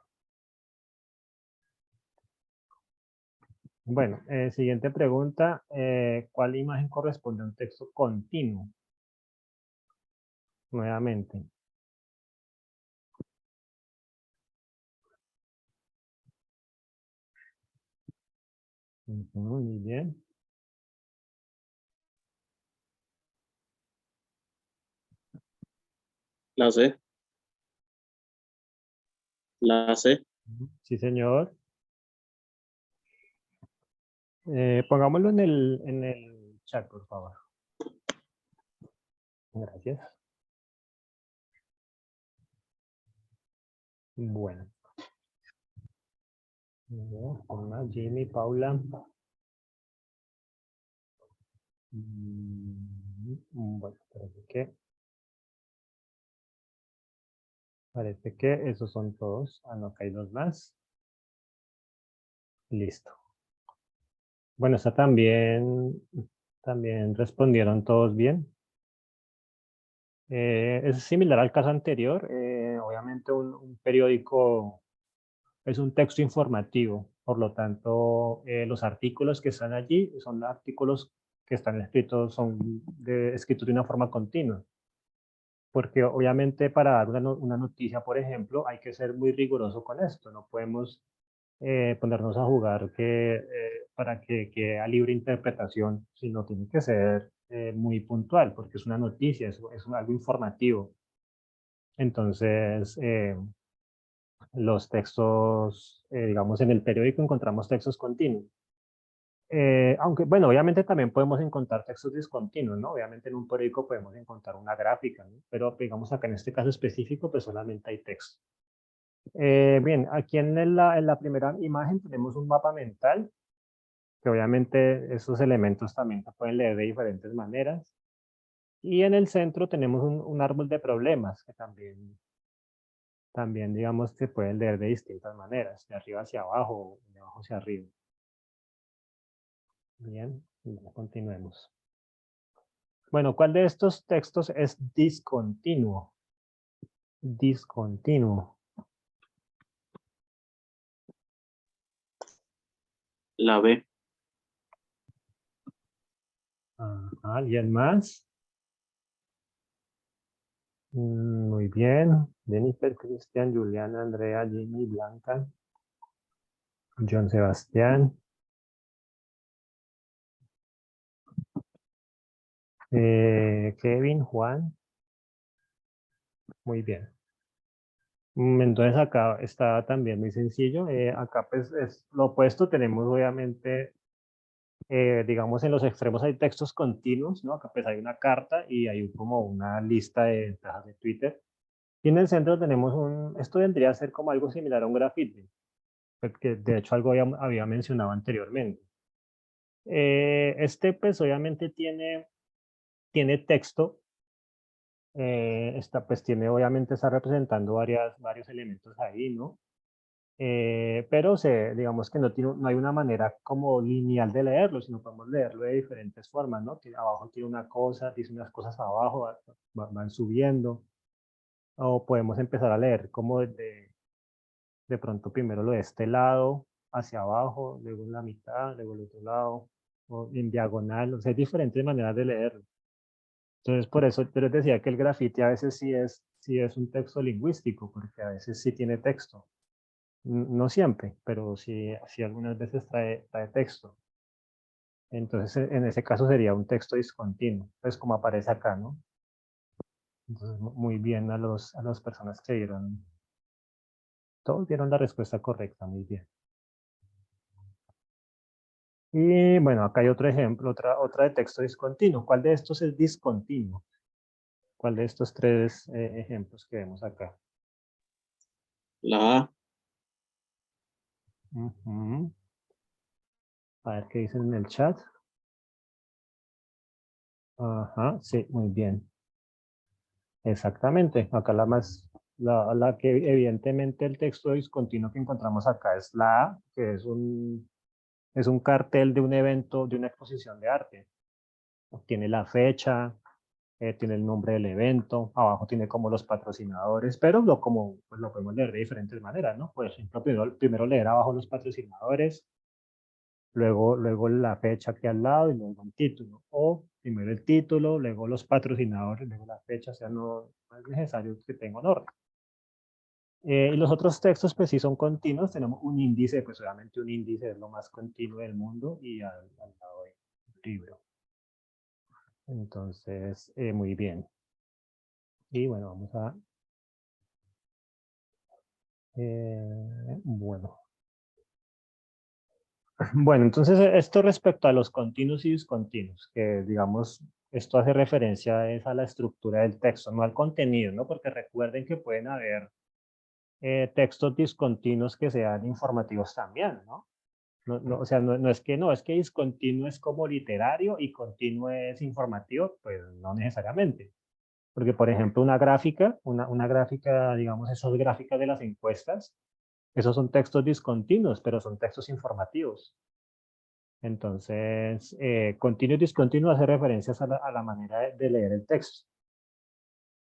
S1: Bueno, siguiente pregunta. ¿Cuál imagen corresponde a un texto continuo? Nuevamente. Muy bien.
S4: La C. La C.
S1: Sí, señor. Pongámoslo en el chat, por favor. Gracias. Bueno. Jimmy, Paula. Bueno, parece que esos son todos. Ah, no, que hay dos más. Listo. Bueno, esta también respondieron todos bien. Es similar al caso anterior. Obviamente un periódico es un texto informativo. Por lo tanto, los artículos que están allí son artículos que están escritos, escritos de una forma continua. Porque obviamente para dar una noticia, por ejemplo, hay que ser muy riguroso con esto. No podemos ponernos a jugar para que a libre interpretación, sino tiene que ser muy puntual, porque es una noticia, es algo informativo. Entonces, los textos, digamos, en el periódico encontramos textos continuos. Aunque, bueno, obviamente también podemos encontrar textos discontinuos, ¿no? Obviamente en un periódico podemos encontrar una gráfica, ¿no? Pero digamos acá en este caso específico, pues solamente hay texto. Bien, aquí en la primera imagen tenemos un mapa mental, que obviamente esos elementos también se pueden leer de diferentes maneras. Y en el centro tenemos un árbol de problemas, que también digamos, se pueden leer de distintas maneras, de arriba hacia abajo, de abajo hacia arriba. Bien, continuemos. Bueno, ¿cuál de estos textos es discontinuo? Discontinuo.
S4: La B.
S1: Ajá, ¿alguien más? Muy bien. Jennifer, Cristian, Juliana, Andrea, Jimmy, Blanca, John Sebastián. Kevin, Juan. Muy bien. Entonces acá está también muy sencillo. Acá pues es lo opuesto. Tenemos obviamente, digamos en los extremos hay textos continuos, ¿no? Acá pues hay una carta y hay como una lista de ventajas de Twitter. Y en el centro tenemos esto vendría a ser como algo similar a un graffiti, que de hecho algo había mencionado anteriormente. Este pues obviamente tiene texto. Pues tiene, obviamente está representando varios elementos ahí, ¿no? Pero digamos que no hay una manera como lineal de leerlo, sino podemos leerlo de diferentes formas, ¿no? Abajo tiene una cosa, dice unas cosas abajo, van subiendo, o podemos empezar a leer como de pronto primero lo de este lado hacia abajo, luego en la mitad, luego el otro lado, o en diagonal, o sea, hay diferentes maneras de leerlo. Entonces, por eso yo les decía que el graffiti a veces sí es un texto lingüístico, porque a veces sí tiene texto. No siempre, pero sí algunas veces trae texto. Entonces, en ese caso sería un texto discontinuo, pues como aparece acá, ¿no? Entonces, muy bien a las personas que todos dieron la respuesta correcta, muy bien. Y bueno, acá hay otro ejemplo, otra de texto discontinuo. ¿Cuál de estos es discontinuo? ¿Cuál de estos tres ejemplos que vemos acá?
S4: La A.
S1: Ujú. A ver qué dicen en el chat. Ajá, sí, muy bien. Exactamente. Acá la que evidentemente el texto discontinuo que encontramos acá es la A, que es un cartel de un evento, de una exposición de arte. Tiene la fecha, tiene el nombre del evento, abajo tiene como los patrocinadores, pero pues lo podemos leer de diferentes maneras, ¿no? Por ejemplo, primero leer abajo los patrocinadores, luego la fecha aquí al lado y luego el título. O primero el título, luego los patrocinadores, luego la fecha, o sea, no es necesario que tenga un orden. Y los otros textos, pues sí son continuos, tenemos un índice, pues obviamente un índice es lo más continuo del mundo y al lado del libro. Entonces, muy bien. Y bueno, vamos a... bueno. Bueno, entonces esto respecto a los continuos y discontinuos, que digamos, esto hace referencia es a la estructura del texto, no al contenido, ¿no? Porque recuerden que pueden haber textos discontinuos que sean informativos también, ¿no? O sea, es que discontinuo es como literario y continuo es informativo, pues no necesariamente. Porque, por ejemplo, una gráfica, digamos, esas gráficas de las encuestas, esos son textos discontinuos, pero son textos informativos. Entonces, continuo y discontinuo hace referencias a la manera de leer el texto.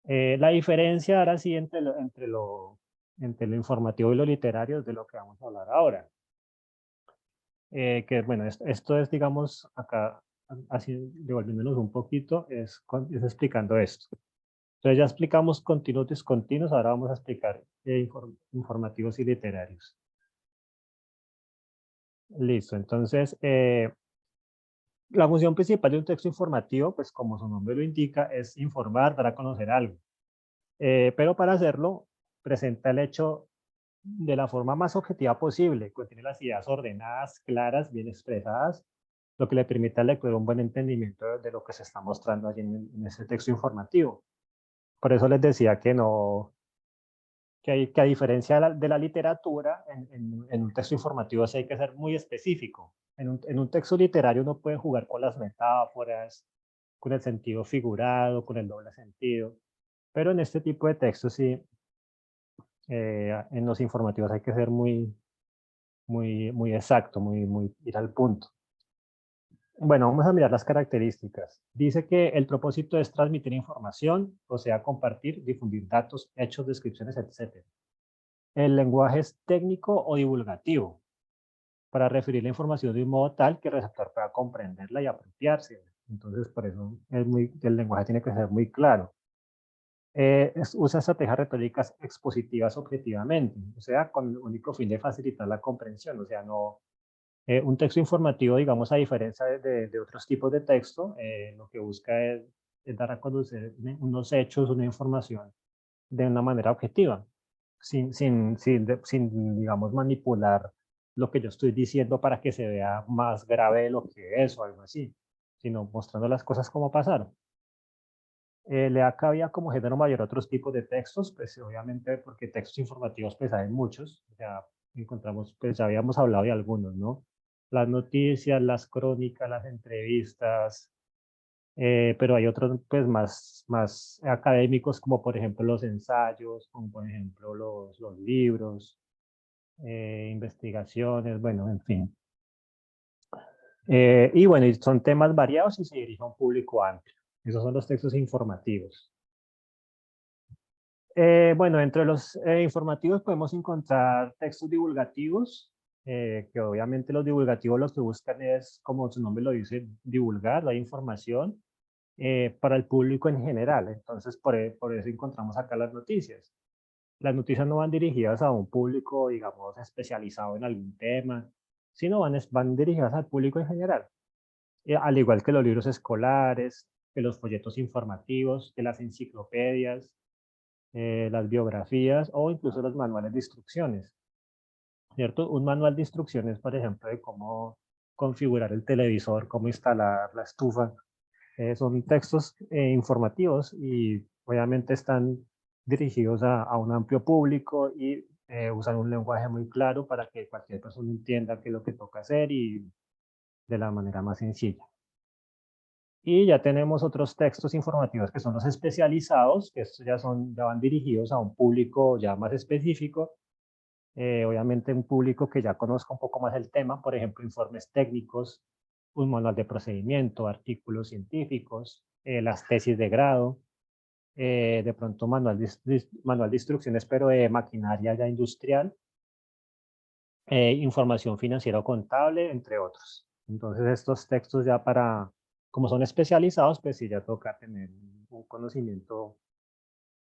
S1: La diferencia ahora sí entre lo informativo y lo literario es de lo que vamos a hablar ahora. Que bueno, esto es, digamos, acá, así devolviéndonos un poquito, es explicando esto. Entonces ya explicamos continuos, discontinuos, ahora vamos a explicar informativos y literarios. Listo, entonces, La función principal de un texto informativo, pues como su nombre lo indica, es informar, dar a conocer algo. Pero para hacerlo, presenta el hecho de la forma más objetiva posible, contiene las ideas ordenadas, claras, bien expresadas, lo que le permite al lector un buen entendimiento de lo que se está mostrando allí en ese texto informativo. Por eso les decía que no, que a diferencia de la literatura, en un texto informativo sí hay que ser muy específico. En un texto literario uno puede jugar con las metáforas, con el sentido figurado, con el doble sentido, pero en este tipo de textos sí, en los informativos hay que ser muy exacto, ir al punto. Bueno, vamos a mirar las características. Dice que el propósito es transmitir información, o sea, compartir, difundir datos, hechos, descripciones, etc. El lenguaje es técnico o divulgativo, para referir la información de un modo tal que el receptor pueda comprenderla y apropiarse. Entonces, por eso el lenguaje tiene que ser muy claro. Usa estrategias retóricas expositivas objetivamente, o sea, con el único fin de facilitar la comprensión. O sea, no, un texto informativo, digamos, a diferencia de otros tipos de texto, lo que busca es dar a conocer unos hechos, una información de una manera objetiva, sin, digamos, manipular lo que yo estoy diciendo para que se vea más grave de lo que es o algo así, sino mostrando las cosas como pasaron. Le da cabida como género mayor a otros tipos de textos, pues obviamente porque textos informativos pues hay muchos, o sea, encontramos, pues ya habíamos hablado de algunos, ¿no? Las noticias, las crónicas, las entrevistas, pero hay otros pues más académicos como por ejemplo los ensayos, como por ejemplo los libros, investigaciones, bueno, en fin. Y bueno, y son temas variados y se dirige a un público amplio. Esos son los textos informativos. Bueno, entre los informativos podemos encontrar textos divulgativos, que obviamente los divulgativos lo que buscan es, como su nombre lo dice, divulgar, dar información para el público en general. Entonces, por eso encontramos acá las noticias. Las noticias no van dirigidas a un público, digamos, especializado en algún tema, sino van dirigidas al público en general. Al igual que los libros escolares, que los folletos informativos, que las enciclopedias, las biografías o incluso los manuales de instrucciones, ¿cierto? Un manual de instrucciones, por ejemplo, de cómo configurar el televisor, cómo instalar la estufa, son textos informativos y obviamente están dirigidos a un amplio público y usan un lenguaje muy claro para que cualquier persona entienda qué es lo que toca hacer y de la manera más sencilla. Y ya tenemos otros textos informativos que son los especializados, que estos ya van dirigidos a un público ya más específico, obviamente un público que ya conozca un poco más el tema, por ejemplo, informes técnicos, un manual de procedimiento, artículos científicos, las tesis de grado, de pronto manual de instrucciones, pero de maquinaria ya industrial, información financiera o contable, entre otros. Entonces estos textos ya como son especializados, pues sí ya toca tener un conocimiento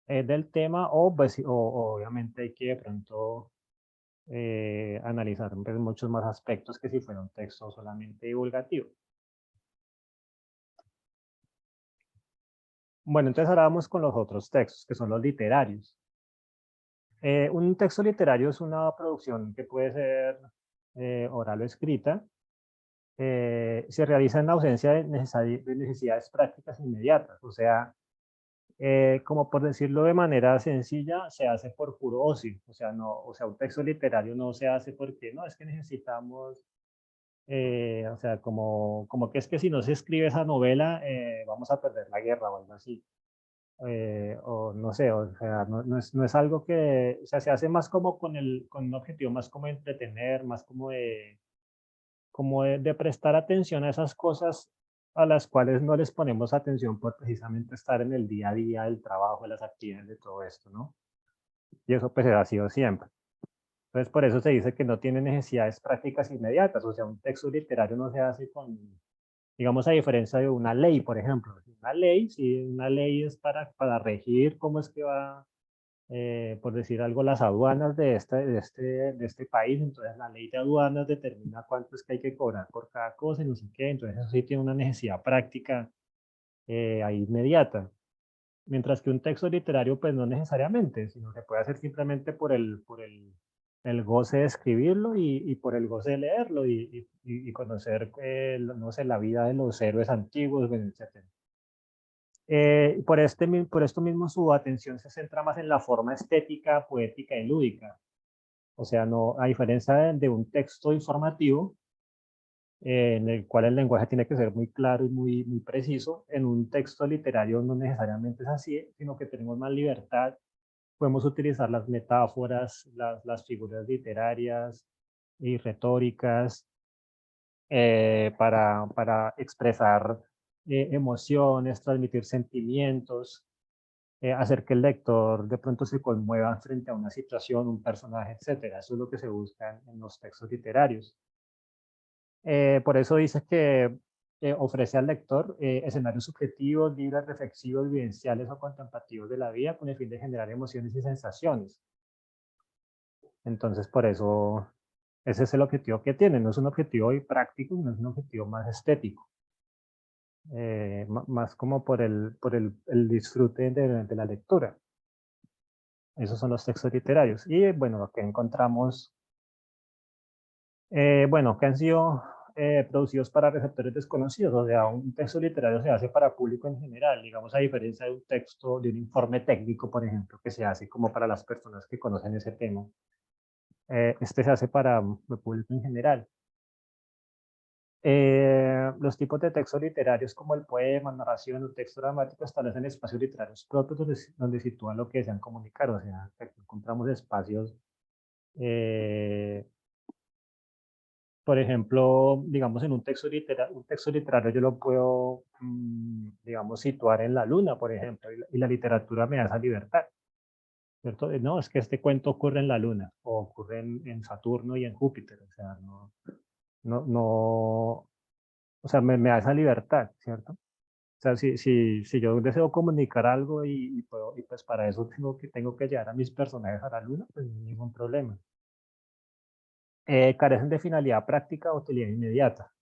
S1: del tema o pues obviamente hay que de pronto analizar pues, muchos más aspectos que si fuera un texto solamente divulgativo. Bueno, entonces ahora vamos con los otros textos, que son los literarios. Un texto literario es una producción que puede ser oral o escrita. Se realiza en la ausencia de necesidades prácticas inmediatas. O sea, como por decirlo de manera sencilla, se hace por puro ocio. O sea, un texto literario no se hace porque no, es que necesitamos, o sea, como que es que si no se escribe esa novela, vamos a perder la guerra o algo así. O no sé, o sea, no es algo que, o sea, se hace más como con un objetivo más como entretener, más como de prestar atención a esas cosas a las cuales no les ponemos atención por precisamente estar en el día a día del trabajo, de las actividades, de todo esto, ¿no? Y eso pues ha sido siempre. Entonces por eso se dice que no tiene necesidades prácticas inmediatas, o sea, un texto literario no se hace con, digamos, a diferencia de una ley, por ejemplo. Una ley, sí, una ley es para regir cómo es que va por decir algo, las aduanas de este país. Entonces la ley de aduanas determina cuánto es que hay que cobrar por cada cosa y no sé qué. Entonces eso sí tiene una necesidad práctica ahí inmediata. Mientras que un texto literario, pues no necesariamente, sino que puede hacer simplemente el goce de escribirlo y por el goce de leerlo y conocer, no sé, la vida de los héroes antiguos, bueno, etc. Por esto mismo su atención se centra más en la forma estética, poética y lúdica. O sea, no, a diferencia de un texto informativo, en el cual el lenguaje tiene que ser muy claro y muy preciso, en un texto literario no necesariamente es así, sino que tenemos más libertad. Podemos utilizar las metáforas, las figuras literarias y retóricas para expresar emociones, transmitir sentimientos, hacer que el lector de pronto se conmueva frente a una situación, un personaje, etcétera. Eso es lo que se busca en los textos literarios. Por eso dice que ofrece al lector escenarios subjetivos, libres, reflexivos, vivenciales o contemplativos de la vida con el fin de generar emociones y sensaciones. Entonces, por eso, ese es el objetivo que tiene. No es un objetivo práctico, no es un objetivo más estético. Más como por el disfrute de la lectura. Esos son los textos literarios. Y bueno, aquí encontramos, bueno, que han sido producidos para receptores desconocidos. O sea, un texto literario se hace para público en general, digamos, a diferencia de un texto, de un informe técnico, por ejemplo, que se hace como para las personas que conocen ese tema. Este se hace para el público en general. Los tipos de textos literarios como el poema, narración o texto dramático establecen espacios literarios propios donde sitúan lo que desean comunicar. O sea, aquí encontramos espacios, por ejemplo, digamos en un texto literario yo lo puedo, digamos, situar en la luna, por ejemplo, y la literatura me da esa libertad, ¿cierto? No, es que este cuento ocurre en la luna o ocurre en Saturno y en Júpiter. O sea, no, o sea, me da esa libertad, ¿cierto? O sea, si yo deseo comunicar algo y pues para eso tengo que llevar a mis personajes a la luna, pues no hay ningún problema. Carecen de finalidad práctica o utilidad inmediata.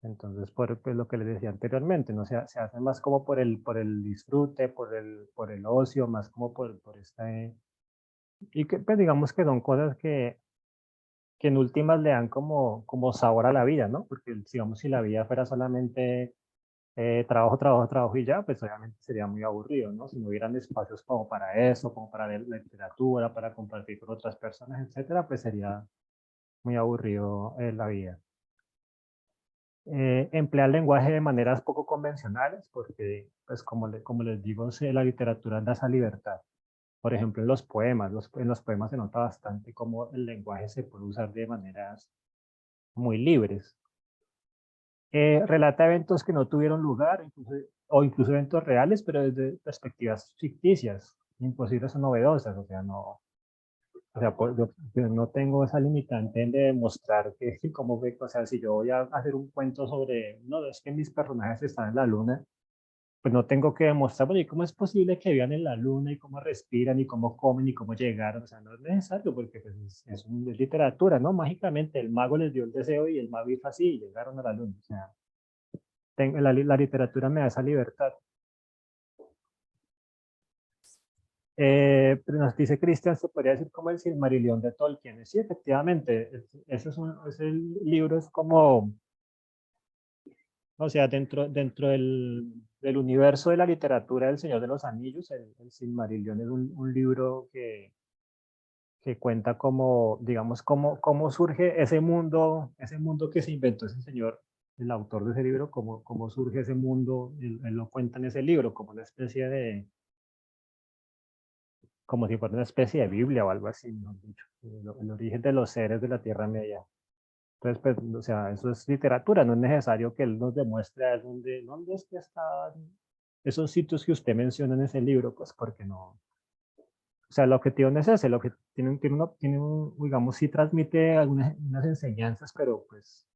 S1: Entonces, pues lo que les decía anteriormente, ¿no? Se hace más como por el disfrute, por el ocio, más como por este... Y que pues digamos que son cosas que en últimas le dan como sabor a la vida, ¿no? Porque digamos si la vida fuera solamente trabajo, trabajo, trabajo y ya, pues obviamente sería muy aburrido, ¿no? Si no hubieran espacios como para eso, como para leer literatura, para compartir con otras personas, etcétera, pues sería muy aburrido la vida. Emplear lenguaje de maneras poco convencionales, porque, pues como les digo, la literatura da esa libertad. Por ejemplo, en los poemas, en los poemas se nota bastante cómo el lenguaje se puede usar de maneras muy libres. Relata eventos que no tuvieron lugar, o incluso eventos reales, pero desde perspectivas ficticias, imposibles o novedosas. O sea, no, o sea, yo no tengo esa limitante de demostrar que, como ve, o sea, si yo voy a hacer un cuento sobre, no, es que mis personajes están en la luna, pues no tengo que demostrar, bueno, ¿y cómo es posible que vivan en la luna y cómo respiran y cómo comen y cómo llegaron? O sea, no es necesario porque pues, es literatura, ¿no? Mágicamente el mago les dio el deseo y el mago hizo así y llegaron a la luna. O sea, la literatura me da esa libertad. Pero nos dice Cristian, se podría decir como el Silmarillion de Tolkien. Sí, efectivamente, ese libro es como, o sea, dentro del universo de la literatura del Señor de los Anillos, el Silmarillion es un libro que cuenta como, digamos, cómo surge ese mundo que se inventó ese señor, el autor de ese libro, cómo surge ese mundo, él lo cuenta en ese libro, como una especie de, como si fuera una especie de Biblia o algo así, mejor dicho, el origen de los seres de la Tierra Media. Entonces, pues, o sea, eso es literatura, no es necesario que él nos demuestre a dónde es que están esos sitios que usted menciona en ese libro, pues porque no. O sea, el objetivo no es ese, lo que digamos, sí transmite unas enseñanzas, pero pues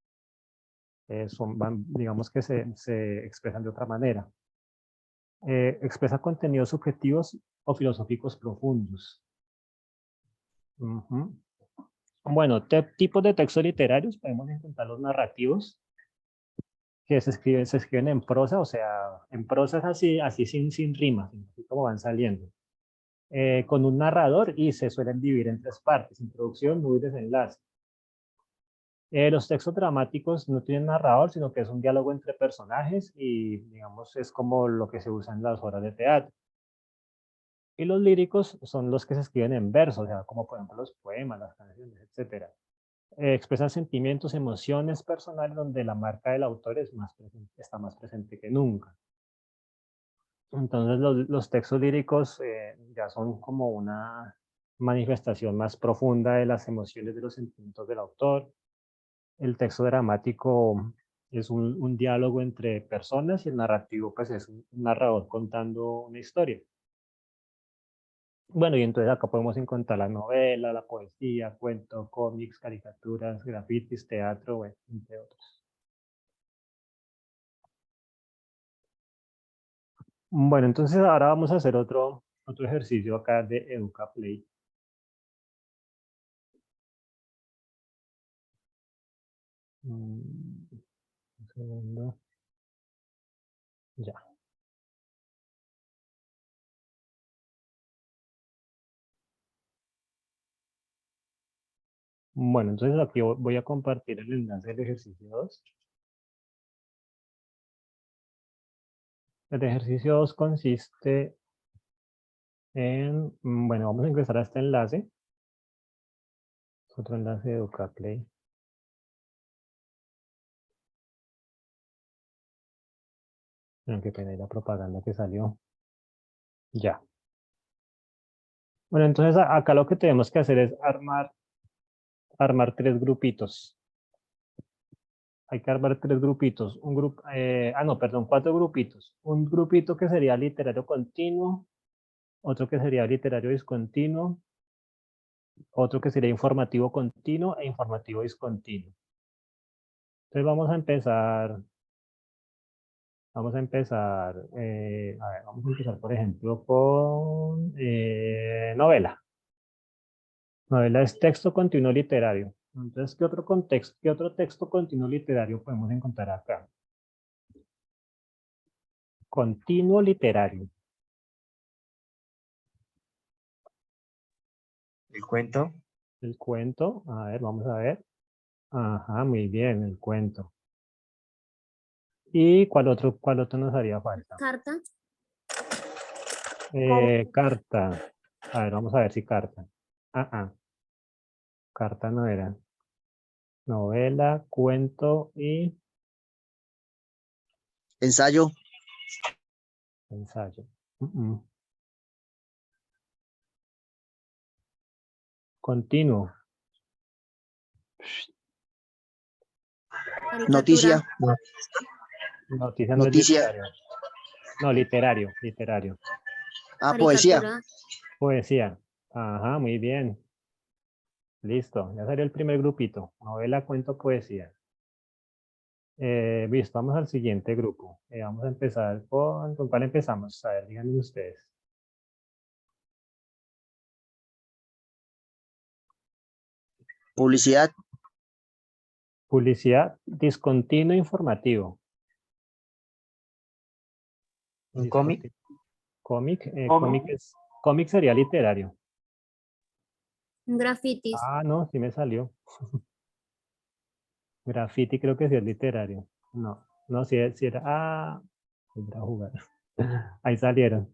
S1: digamos que se expresan de otra manera. Expresa contenidos subjetivos o filosóficos profundos. Ujú. Bueno, tipos de textos literarios, podemos encontrar los narrativos, que se escriben en prosa, o sea, en prosa es así sin rimas, así como van saliendo. Con un narrador y se suelen dividir en 3 partes, introducción, nudo y desenlace. Los textos dramáticos no tienen narrador, sino que es un diálogo entre personajes y, digamos, es como lo que se usa en las obras de teatro. Y los líricos son los que se escriben en verso, o sea, como por ejemplo los poemas, las canciones, etc. Expresan sentimientos, emociones personales donde la marca del autor está más presente que nunca. Entonces los textos líricos ya son como una manifestación más profunda de las emociones, de los sentimientos del autor. El texto dramático es un diálogo entre personas y el narrativo pues es un narrador contando una historia. Bueno, y entonces acá podemos encontrar la novela, la poesía, cuento, cómics, caricaturas, grafitis, teatro, bueno, entre otros. Bueno, entonces ahora vamos a hacer otro ejercicio acá de EducaPlay. Un segundo. Ya. Bueno, entonces aquí voy a compartir el enlace del ejercicio 2. El ejercicio 2 consiste en, bueno, vamos a ingresar a este enlace. Es otro enlace de EducaPlay. Qué pena la propaganda que salió. Ya. Bueno, entonces acá lo que tenemos que hacer es armar 3 grupitos. Hay que armar 3 grupitos. Un grupo, no, perdón, 4 grupitos. Un grupito que sería literario continuo, otro que sería literario discontinuo, otro que sería informativo continuo e informativo discontinuo. Entonces vamos a empezar, vamos a empezar por ejemplo con novela. Novela es texto continuo literario. Entonces, ¿qué otro texto continuo literario podemos encontrar acá? Continuo literario.
S5: ¿El cuento?
S1: El cuento, a ver, vamos a ver. Ajá, muy bien, el cuento. ¿Y cuál otro nos haría falta?
S6: Carta.
S1: Carta. A ver, vamos a ver si carta. Carta no era. Novela, cuento y
S5: Ensayo.
S1: ensayo. Continuo.
S5: Noticia.
S1: Noticia no es
S5: Noticia.
S1: literario. No, literario.
S5: Ah, poesía.
S1: Poesía. Ajá, muy bien. Listo, ya salió el primer grupito. Novela, cuento, poesía. Listo, vamos al siguiente grupo. Vamos a empezar ¿con cuál empezamos? A ver, díganme ustedes.
S5: Publicidad.
S1: Publicidad, discontinuo informativo.
S5: Un cómic.
S1: Cómic sería literario.
S6: Grafitis.
S1: No, sí me salió. Graffiti creo que sí es literario. No, sí era. Voy a jugar. Ahí salieron.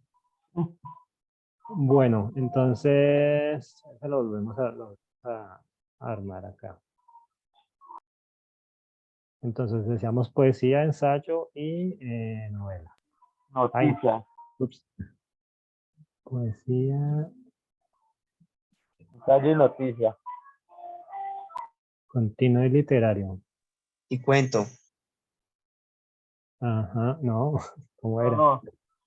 S1: Bueno, entonces, eso lo volvemos a armar acá. Entonces decíamos poesía, ensayo y novela.
S2: Noticia.
S1: Ups. Poesía,
S2: Ensayo y noticia.
S1: continuo y literario.
S5: Y cuento.
S1: Ajá, no, ¿cómo era?
S2: No.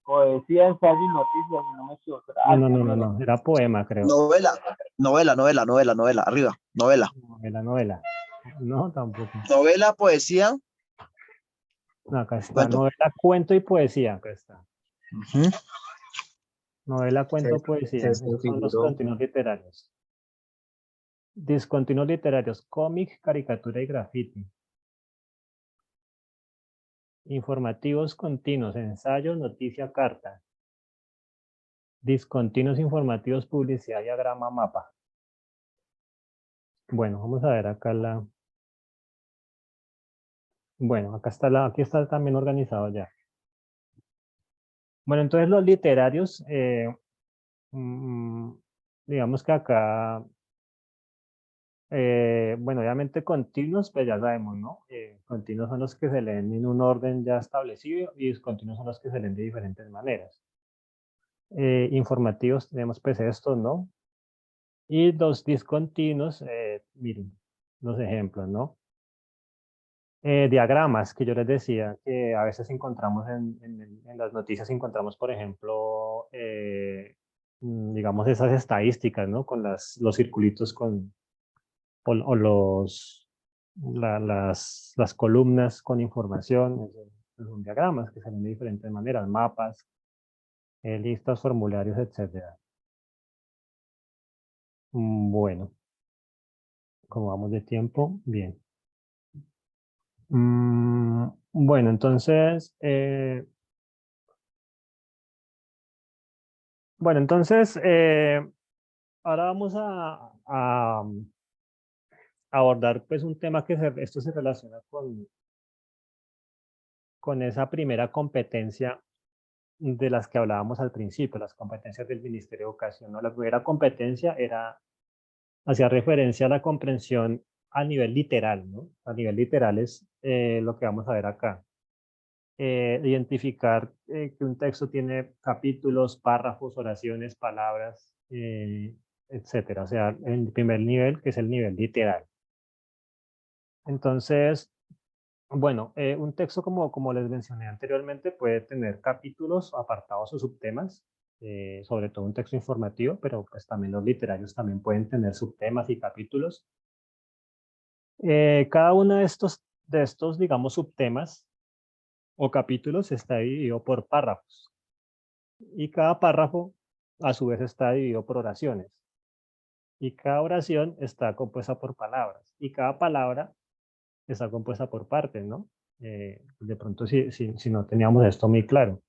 S2: Poesía, ensayo y noticia, si no me equivoco.
S1: No, era poema, creo.
S5: Novela. Arriba. Novela.
S1: Novela. No, tampoco.
S5: Novela, poesía.
S1: No, acá está.
S5: Cuento.
S1: Novela, cuento y poesía. Acá está.
S5: Ujú.
S1: Novela, cuento, poesía. Esos son los continuos literarios. Discontinuos literarios, cómic, caricatura y graffiti. Informativos continuos, ensayo, noticia, carta. Discontinuos informativos, publicidad, diagrama, mapa. Bueno, vamos a ver acá la... Bueno, aquí está también organizado ya. Bueno, entonces los literarios, digamos que acá, bueno, obviamente continuos, pues ya sabemos, ¿no? Continuos son los que se leen en un orden ya establecido y discontinuos son los que se leen de diferentes maneras. Informativos tenemos pues estos, ¿no? Y los discontinuos, miren, los ejemplos, ¿no? Diagramas que yo les decía que a veces encontramos en las noticias, encontramos, por ejemplo, digamos, esas estadísticas, ¿no? Con los circulitos o las columnas con información, son diagramas que salen de diferentes maneras, mapas, listas, formularios, etcétera. Bueno, como vamos de tiempo, bien. Bueno, entonces, ahora vamos a abordar pues un tema que esto se relaciona con esa primera competencia de las que hablábamos al principio, las competencias del Ministerio de Educación, ¿no? La primera competencia hacía referencia a la comprensión a nivel literal, ¿no? A nivel literal es lo que vamos a ver acá. Identificar que un texto tiene capítulos, párrafos, oraciones, palabras, etcétera. O sea, el primer nivel, que es el nivel literal. Entonces, bueno, un texto como les mencioné anteriormente puede tener capítulos, apartados o subtemas, sobre todo un texto informativo, pero pues también los literarios también pueden tener subtemas y capítulos. Cada uno de estos, digamos, subtemas o capítulos está dividido por párrafos y cada párrafo a su vez está dividido por oraciones y cada oración está compuesta por palabras y cada palabra está compuesta por partes, ¿no? De pronto si no teníamos esto muy claro.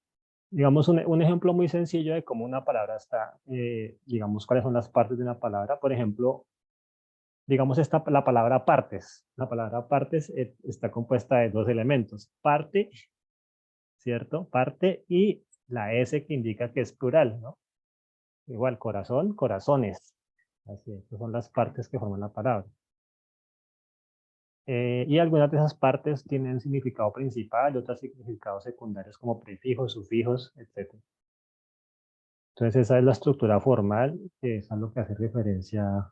S1: Digamos un ejemplo muy sencillo de cómo una palabra está, digamos cuáles son las partes de una palabra. Por ejemplo, digamos la palabra partes. La palabra partes está compuesta de dos elementos, parte, ¿cierto? Parte y la S que indica que es plural, ¿no? Igual, corazón, corazones. Así, estas son las partes que forman la palabra. Y algunas de esas partes tienen significado principal y otras significados secundarios como prefijos, sufijos, etc. Entonces esa es la estructura formal, que es a lo que hace referencia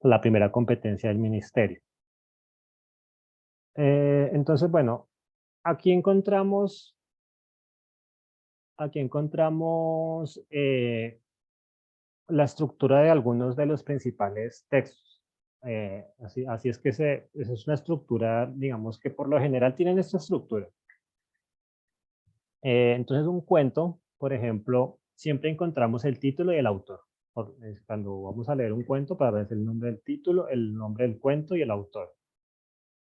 S1: la primera competencia del ministerio. Entonces, bueno, aquí encontramos la estructura de algunos de los principales textos. Así es que esa es una estructura, digamos que por lo general tienen esta estructura. Entonces un cuento, por ejemplo, siempre encontramos el título y el autor. Cuando vamos a leer un cuento, para ver el nombre del título, el nombre del cuento y el autor.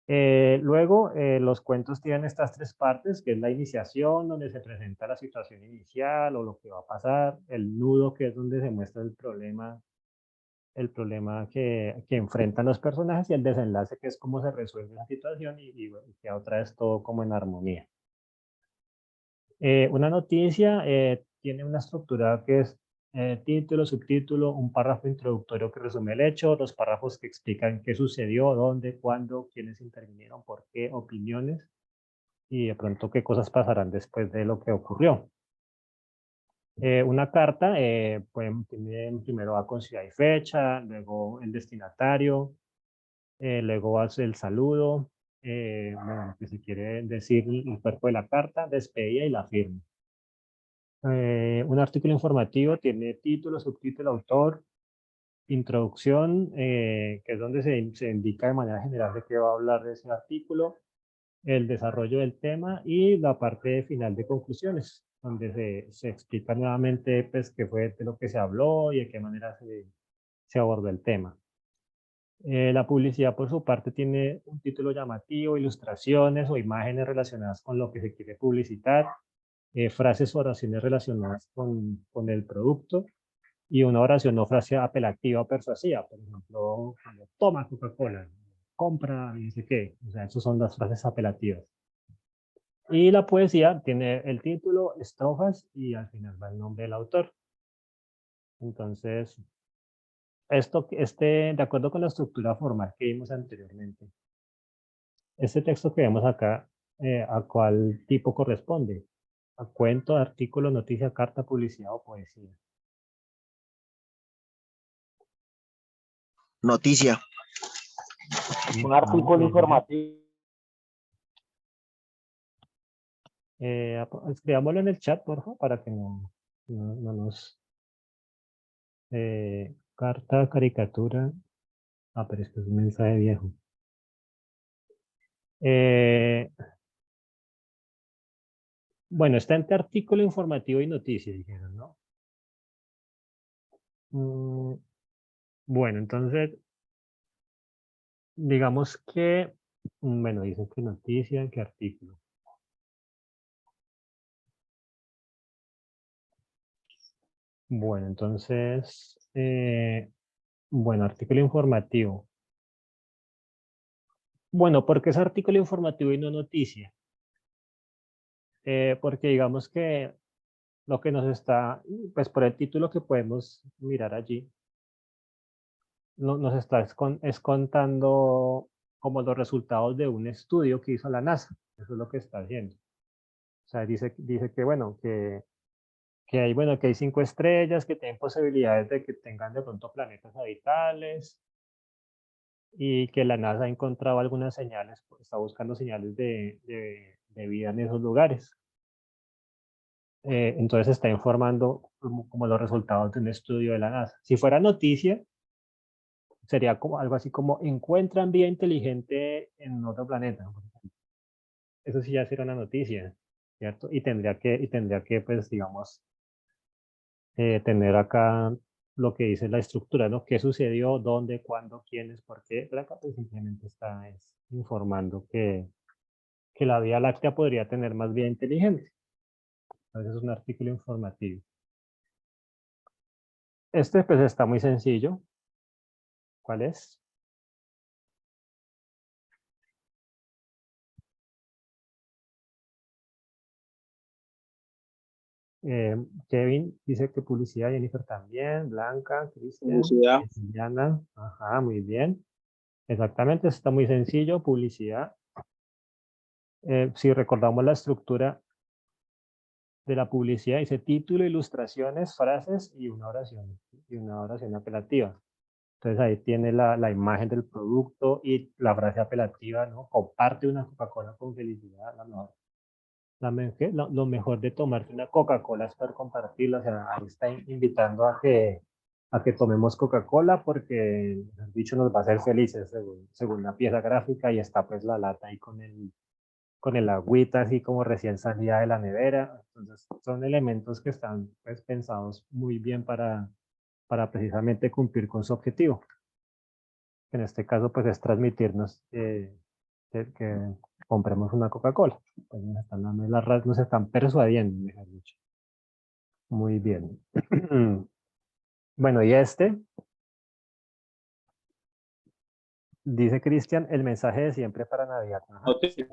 S1: Luego, los cuentos tienen estas tres partes, que es la iniciación, donde se presenta la situación inicial o lo que va a pasar, el nudo, que es donde se muestra el problema que enfrentan los personajes, y el desenlace, que es cómo se resuelve la situación y queda otra vez todo como en armonía. Una noticia tiene una estructura que es título, subtítulo, un párrafo introductorio que resume el hecho, los párrafos que explican qué sucedió, dónde, cuándo, quiénes intervinieron, por qué, opiniones y de pronto qué cosas pasarán después de lo que ocurrió. Una carta tiene primero va con ciudad y fecha, luego el destinatario, luego hace el saludo, bueno, que se quiere decir el cuerpo de la carta, despedida y la firma. Un artículo informativo tiene título, subtítulo, autor, introducción, que es donde se indica de manera general de qué va a hablar de ese artículo, el desarrollo del tema y la parte final de conclusiones, donde se explica nuevamente pues, qué fue de lo que se habló y de qué manera se abordó el tema. La publicidad, por su parte, tiene un título llamativo, ilustraciones o imágenes relacionadas con lo que se quiere publicitar, frases o oraciones relacionadas con el producto y una oración o frase apelativa o persuasiva. Por ejemplo, cuando toma Coca-Cola, compra, y dice qué. O sea, esas son las frases apelativas. Y la poesía tiene el título, estrofas y al final va el nombre del autor. Entonces, de acuerdo con la estructura formal que vimos anteriormente, este texto que vemos acá, ¿a cuál tipo corresponde? ¿A cuento, artículo, noticia, carta, publicidad o poesía?
S5: Noticia.
S2: Un artículo informativo.
S1: Escribámoslo en el chat, por favor, para que no nos... carta, caricatura. Ah, pero esto es un mensaje viejo. Bueno, está entre artículo informativo y noticia, dijeron, ¿no? Bueno, entonces, digamos que, bueno, dicen que noticia, que artículo. Bueno, entonces, bueno, artículo informativo. Bueno, ¿por qué es artículo informativo y no noticia? Porque digamos que lo que nos está, pues por el título que podemos mirar allí, nos está es contando como los resultados de un estudio que hizo la NASA. Eso es lo que está haciendo. O sea, dice que, bueno, que hay 5 estrellas que tienen posibilidades de que tengan de pronto planetas habitables y que la NASA ha encontrado algunas señales, está buscando señales de vida en esos lugares. Entonces está informando como los resultados de un estudio de la NASA. Si fuera noticia, sería como algo así como encuentran vida inteligente en otro planeta. Eso sí ya sería una noticia, ¿cierto? Y tendría que pues, digamos, tener acá lo que dice la estructura, ¿no? ¿Qué sucedió? ¿Dónde? ¿Cuándo? ¿Quiénes? ¿Por qué? Pero acá pues simplemente está informando que la Vía Láctea podría tener más vida inteligente. Entonces es un artículo informativo. Este pues está muy sencillo. ¿Cuál es? Kevin dice que publicidad, Jennifer también, Blanca, Cristian,
S4: Publicidad.
S1: Diana, ajá, muy bien. Exactamente, está muy sencillo, publicidad. Si recordamos la estructura de la publicidad, dice título, ilustraciones, frases y una oración apelativa. Entonces ahí tiene la imagen del producto y la frase apelativa, ¿no? Comparte una Coca-Cola con felicidad, lo mejor de tomarte una Coca-Cola es poder compartirla, o sea, ahí está invitando a que tomemos Coca-Cola porque el dicho nos va a hacer felices según la pieza gráfica y está pues la lata ahí con el agüita así como recién salida de la nevera. Entonces son elementos que están pues pensados muy bien para precisamente cumplir con su objetivo. En este caso pues es transmitirnos que compremos una Coca-Cola. Pues nos están dando nos están persuadiendo, mejor dicho. Muy bien. Bueno, y dice Cristian, el mensaje de siempre para Navidad. Ajá, sí.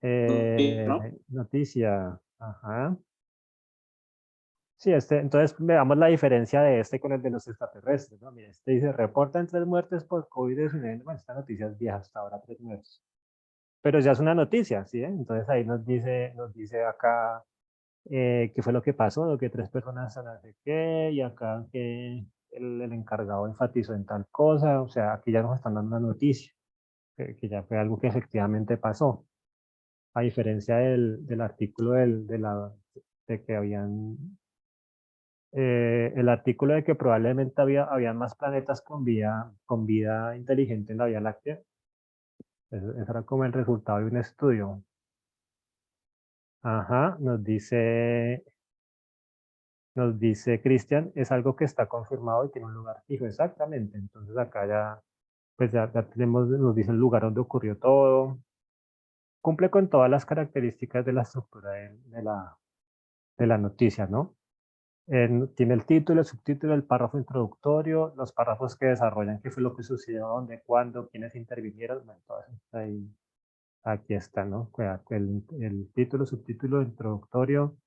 S4: Noticia, ¿no?
S1: Noticia. Ajá. Sí, entonces veamos la diferencia de este con el de los extraterrestres, ¿no? Mira, este dice, reportan 3 muertes por COVID-19. Bueno, esta noticia es vieja, hasta ahora 3 muertes. Pero ya es una noticia, ¿sí? Entonces ahí nos dice acá qué fue lo que pasó, que 3 personas no sé qué, y acá que el encargado enfatizó en tal cosa, o sea, aquí ya nos están dando una noticia, que ya fue algo que efectivamente pasó, a diferencia del artículo de que el artículo de que probablemente habían más planetas con vida inteligente en la Vía Láctea, Eso era como el resultado de un estudio. Ajá, nos dice Cristian, es algo que está confirmado y tiene un lugar fijo, exactamente. Entonces acá ya, pues ya tenemos, nos dice el lugar donde ocurrió todo. Cumple con todas las características de la estructura de la noticia, ¿no? Tiene el título, el subtítulo, el párrafo introductorio, los párrafos que desarrollan qué fue lo que sucedió, dónde, cuándo, quiénes intervinieron, bueno, todo eso está ahí. Aquí está, ¿no? El título, subtítulo, introductorio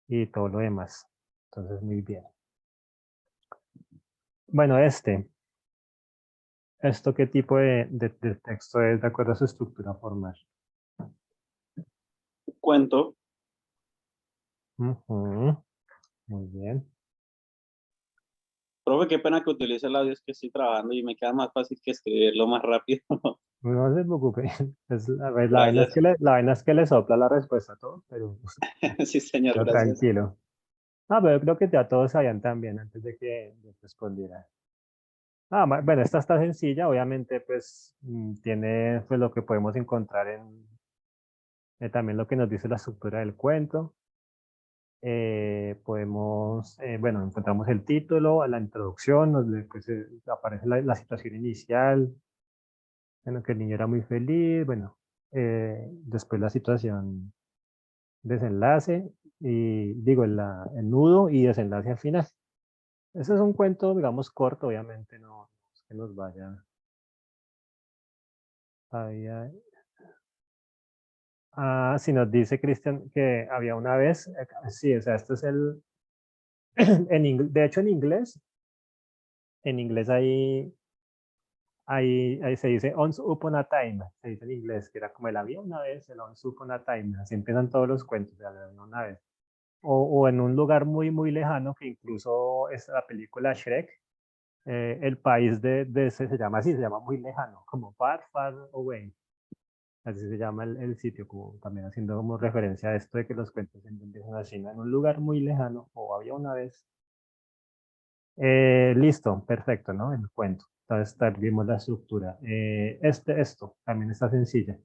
S1: y todo lo demás. Entonces, muy bien. Bueno, ¿esto qué tipo de texto es de acuerdo a su estructura formal?
S4: Cuento.
S1: Ujú, muy bien.
S4: Profe, qué pena que utilice el audio, es que estoy trabajando y me queda más fácil que escribirlo más rápido.
S1: No se preocupe. La vaina es
S4: Gracias.
S1: que la vaina es que le sopla la respuesta a todo,
S4: Sí, señor,
S1: pero
S4: gracias.
S1: tranquilo. Ah, pero yo creo que ya todos sabían también antes de que respondiera. Bueno, esta está sencilla, obviamente, pues tiene pues, lo que podemos encontrar también lo que nos dice la estructura del cuento. Bueno, encontramos el título, la introducción, pues, aparece la situación inicial, en la que el niño era muy feliz, bueno, después la situación desenlace, y digo, el nudo y desenlace al final. Ese es un cuento, digamos, corto, obviamente, no es que nos vaya a... si nos dice Cristian que había una vez, sí, o sea, este es de hecho en inglés ahí se dice once upon a time, se dice en inglés, que era como el había una vez, el once upon a time, así empiezan todos los cuentos, de había una vez. O en un lugar muy, muy lejano, que incluso es la película Shrek, el país de ese se llama así, se llama muy lejano, como far, far away. Así se llama el sitio, como también haciendo como referencia a esto de que los cuentos siempre empiezan así, ¿no? En un lugar muy lejano, o había una vez. Listo, perfecto, ¿no? El cuento. Entonces, vimos la estructura. Esto también está sencilla.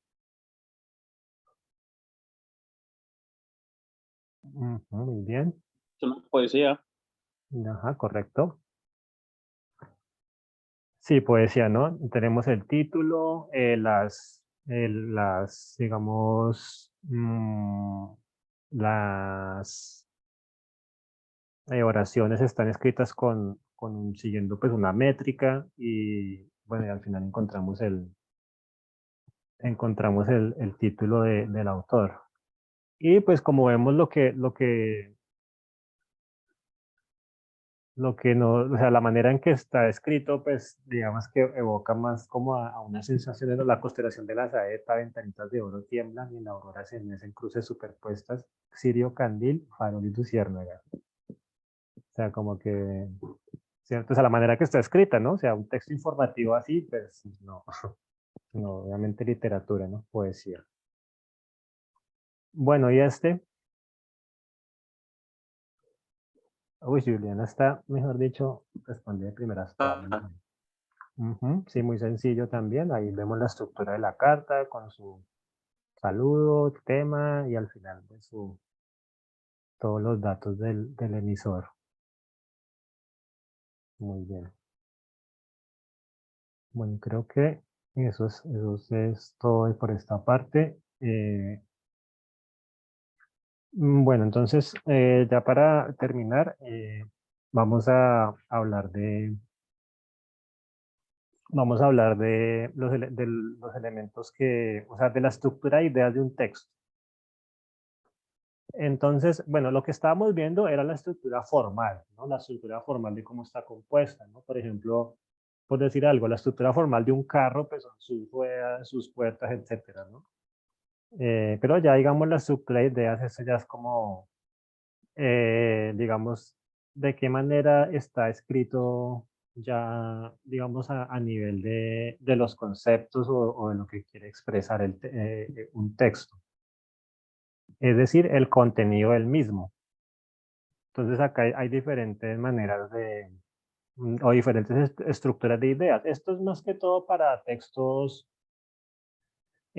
S1: Ujú, muy bien.
S4: Es una poesía.
S1: Ajá, correcto. Sí, poesía, ¿no? Tenemos el título, digamos, las oraciones están escritas siguiendo pues una métrica y bueno, y al final encontramos el título del autor. Y pues como vemos lo que no, o sea, la manera en que está escrito, pues digamos que evoca más como a una sensación de la constelación de la saeta, ventanitas de oro tiemblan y la aurora se mecen cruces superpuestas, cirio candil, farol y luciérnaga. O sea, como que, ¿cierto? O sea, la manera que está escrita, ¿no? O sea, un texto informativo así, pues no, no, obviamente literatura, ¿no? Poesía. Bueno, y uy, Juliana está, mejor dicho, responde de primeras todas. Muy
S4: Ah,
S1: bien. Ujú, sí, muy sencillo también. Ahí vemos la estructura de la carta con su saludo, tema y al final de todos los datos del emisor. Muy bien. Bueno, creo que eso es todo por esta parte. Bueno, entonces, ya para terminar, vamos a hablar de los elementos o sea, de la estructura de ideas de un texto. Entonces, bueno, lo que estábamos viendo era la estructura formal, ¿no? La estructura formal de cómo está compuesta, ¿no? Por ejemplo, por decir algo, la estructura formal de un carro, pues son sus ruedas, sus puertas, etcétera, ¿no? Pero ya, digamos, la estructura de ideas, eso ya es como, digamos, de qué manera está escrito ya, digamos, a nivel de los conceptos o de lo que quiere expresar un texto. Es decir, el contenido del mismo. Entonces acá hay diferentes maneras o diferentes estructuras de ideas. Esto es más que todo para textos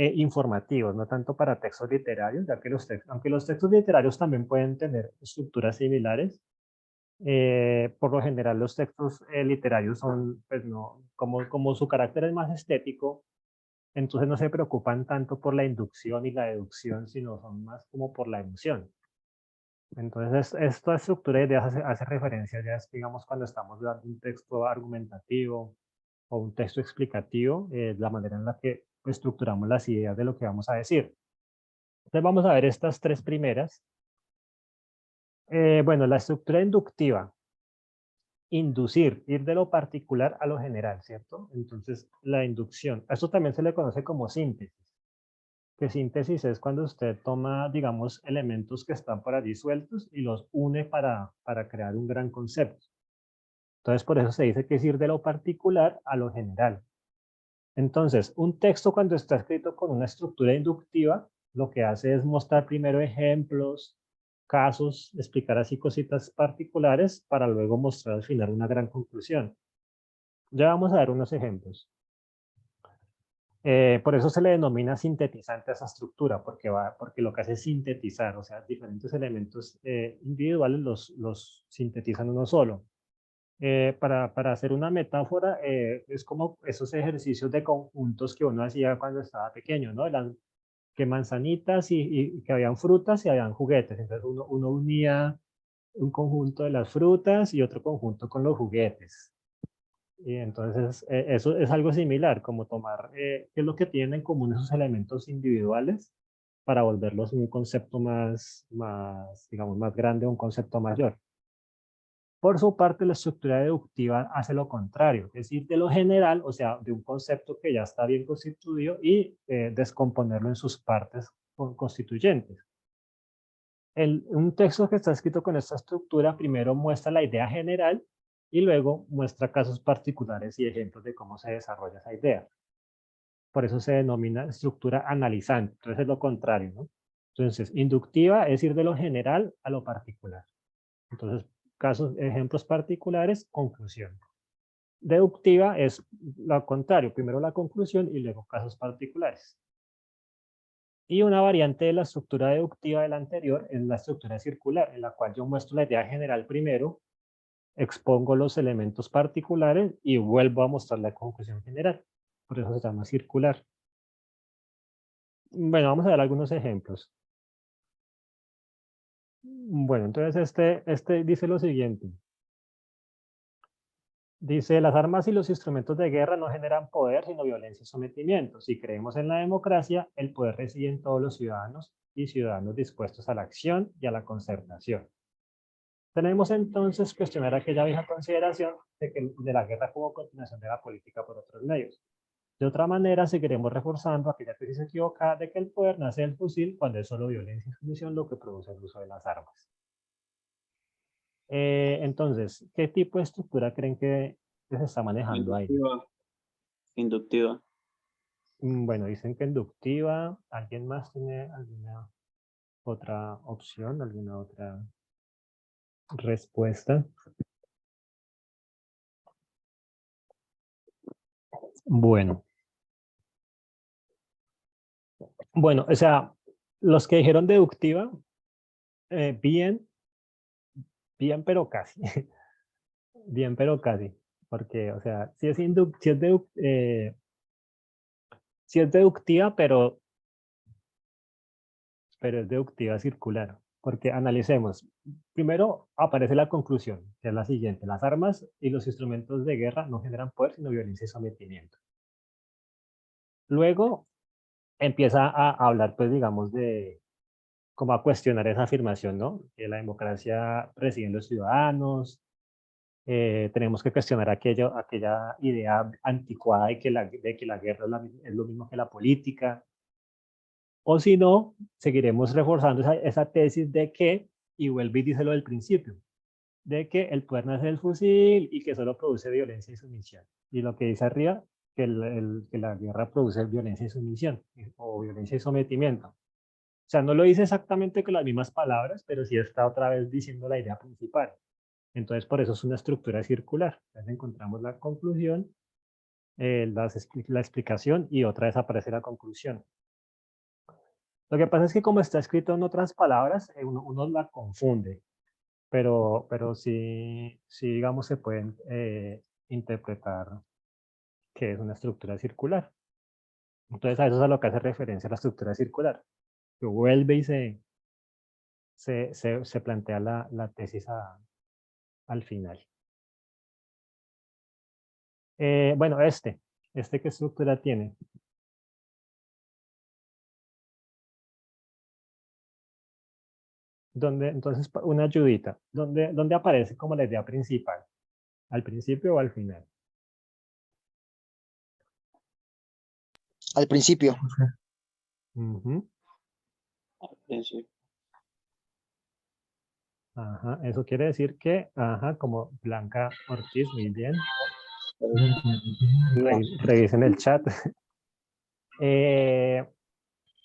S1: informativos, no tanto para textos literarios, ya que aunque los textos literarios también pueden tener estructuras similares, por lo general los textos literarios son, pues no, como su carácter es más estético, entonces no se preocupan tanto por la inducción y la deducción, sino son más como por la emoción. Entonces, esta estructura de ideas hace referencia ya, digamos, cuando estamos dando un texto argumentativo o un texto explicativo, la manera en la que estructuramos las ideas de lo que vamos a decir. Entonces, vamos a ver estas tres primeras. Bueno, la estructura inductiva. Inducir, ir de lo particular a lo general, ¿cierto? Entonces, la inducción. A esto también se le conoce como síntesis. Que síntesis es cuando usted toma, digamos, elementos que están por allí sueltos y los une para crear un gran concepto. Entonces, por eso se dice que es ir de lo particular a lo general. Entonces, un texto cuando está escrito con una estructura inductiva, lo que hace es mostrar primero ejemplos, casos, explicar así cositas particulares para luego mostrar al final una gran conclusión. Ya vamos a ver unos ejemplos. Por eso se le denomina sintetizante a esa estructura, porque lo que hace es sintetizar, o sea, diferentes elementos individuales los sintetizan en uno solo. Para hacer una metáfora, es como esos ejercicios de conjuntos que uno hacía cuando estaba pequeño, ¿no? Que manzanitas y que habían frutas y habían juguetes. Entonces uno unía un conjunto de las frutas y otro conjunto con los juguetes. Y entonces eso es algo similar, como tomar qué es lo que tienen en común esos elementos individuales para volverlos un concepto digamos, más grande, un concepto mayor. Por su parte, la estructura deductiva hace lo contrario, es decir, de lo general, o sea, de un concepto que ya está bien constituido y descomponerlo en sus partes constituyentes. Un texto que está escrito con esta estructura primero muestra la idea general y luego muestra casos particulares y ejemplos de cómo se desarrolla esa idea. Por eso se denomina estructura analizante. Entonces es lo contrario, ¿no? Entonces, inductiva es ir de lo general a lo particular. Entonces, ejemplos particulares, conclusión. Deductiva es lo contrario, primero la conclusión y luego casos particulares. Y una variante de la estructura deductiva de la anterior es la estructura circular, en la cual yo muestro la idea general primero, expongo los elementos particulares y vuelvo a mostrar la conclusión general. Por eso se llama circular. Bueno, vamos a ver algunos ejemplos. Bueno, entonces este dice lo siguiente. Dice, las armas y los instrumentos de guerra no generan poder, sino violencia y sometimiento. Si creemos en la democracia, el poder reside en todos los ciudadanos y ciudadanos dispuestos a la acción y a la concertación. Tenemos entonces cuestionar aquella vieja consideración de la guerra como continuación de la política por otros medios. De otra manera, seguiremos reforzando aquella tesis equivocada de que el poder nace del fusil cuando es solo violencia y sumisión lo que produce el uso de las armas. Entonces, ¿qué tipo de estructura creen que se está manejando ahí?
S4: Inductiva.
S1: Bueno, dicen que inductiva. ¿Alguien más tiene alguna otra opción, alguna otra respuesta? Bueno. Bueno, o sea, los que dijeron deductiva, bien, pero casi. Bien, pero casi. Porque, o sea, sí es deductiva, pero es deductiva circular. Porque analicemos. Primero aparece la conclusión, que es la siguiente. Las armas y los instrumentos de guerra no generan poder, sino violencia y sometimiento. Luego empieza a hablar, pues, digamos, como a cuestionar esa afirmación, ¿no? Que la democracia reside en los ciudadanos. Tenemos que cuestionar aquella idea anticuada de que la guerra es lo mismo que la política. O si no, seguiremos reforzando esa tesis de que, y vuelve y dice lo del principio, de que el poder nace del fusil y que solo produce violencia y sumisión. Y lo que dice arriba, que la guerra produce violencia y sumisión, o violencia y sometimiento. O sea, no lo dice exactamente con las mismas palabras, pero sí está otra vez diciendo la idea principal. Entonces, por eso es una estructura circular. Entonces, encontramos la conclusión, la explicación y otra vez aparece la conclusión. Lo que pasa es que como está escrito en otras palabras, uno la confunde, pero sí, sí, digamos, se pueden interpretar que es una estructura circular. Entonces a eso es a lo que hace referencia la estructura circular, que vuelve y se plantea la tesis al final. Bueno, ¿este qué estructura tiene? Entonces, una ayudita. ¿Dónde aparece como la idea principal? ¿Al principio o al final?
S5: Al principio.
S1: Ujú.
S4: Sí.
S1: Ajá, eso quiere decir que, ajá, como Blanca Ortiz, muy bien. Revisen el chat.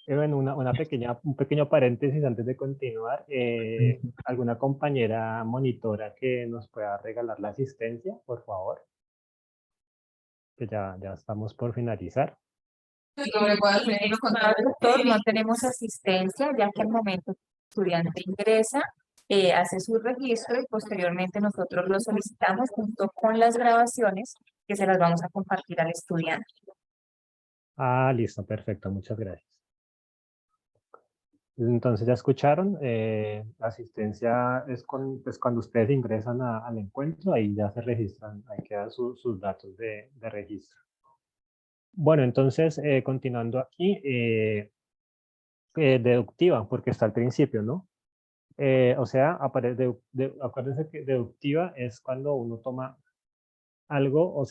S1: Bueno, un pequeño paréntesis antes de continuar. ¿Alguna compañera monitora que nos pueda regalar la asistencia, por favor? Que ya estamos por finalizar.
S6: No le puedo hacer lo contrario, doctor, no tenemos asistencia, ya que al momento el estudiante ingresa, hace su registro y posteriormente nosotros lo solicitamos junto con las grabaciones que se las vamos a compartir al estudiante.
S1: Ah, listo, perfecto, muchas gracias. Entonces ya escucharon, la asistencia es pues cuando ustedes ingresan al encuentro, ahí ya se registran, ahí quedan sus datos de registro. Bueno, entonces, continuando aquí, deductiva, porque está al principio, ¿no? O sea, acuérdense que deductiva es cuando uno toma algo,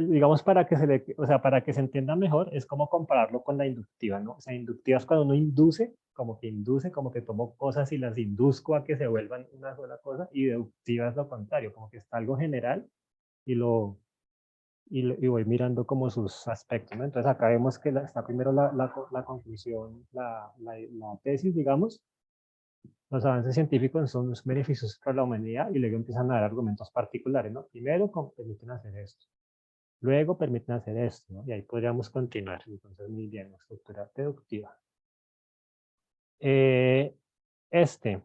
S1: digamos para que se entienda mejor, es como compararlo con la inductiva, ¿no? O sea, inductiva es cuando uno induce, como que tomo cosas y las induzco a que se vuelvan una sola cosa, y deductiva es lo contrario, como que está algo general y y voy mirando como sus aspectos, ¿no? Entonces acá vemos que está primero la conclusión, la tesis, digamos. Los avances científicos son unos beneficios para la humanidad y luego empiezan a dar argumentos particulares, ¿no? Primero permiten hacer esto, luego permiten hacer esto, ¿no? Y ahí podríamos continuar. Entonces, muy bien, la estructura deductiva. Eh, este.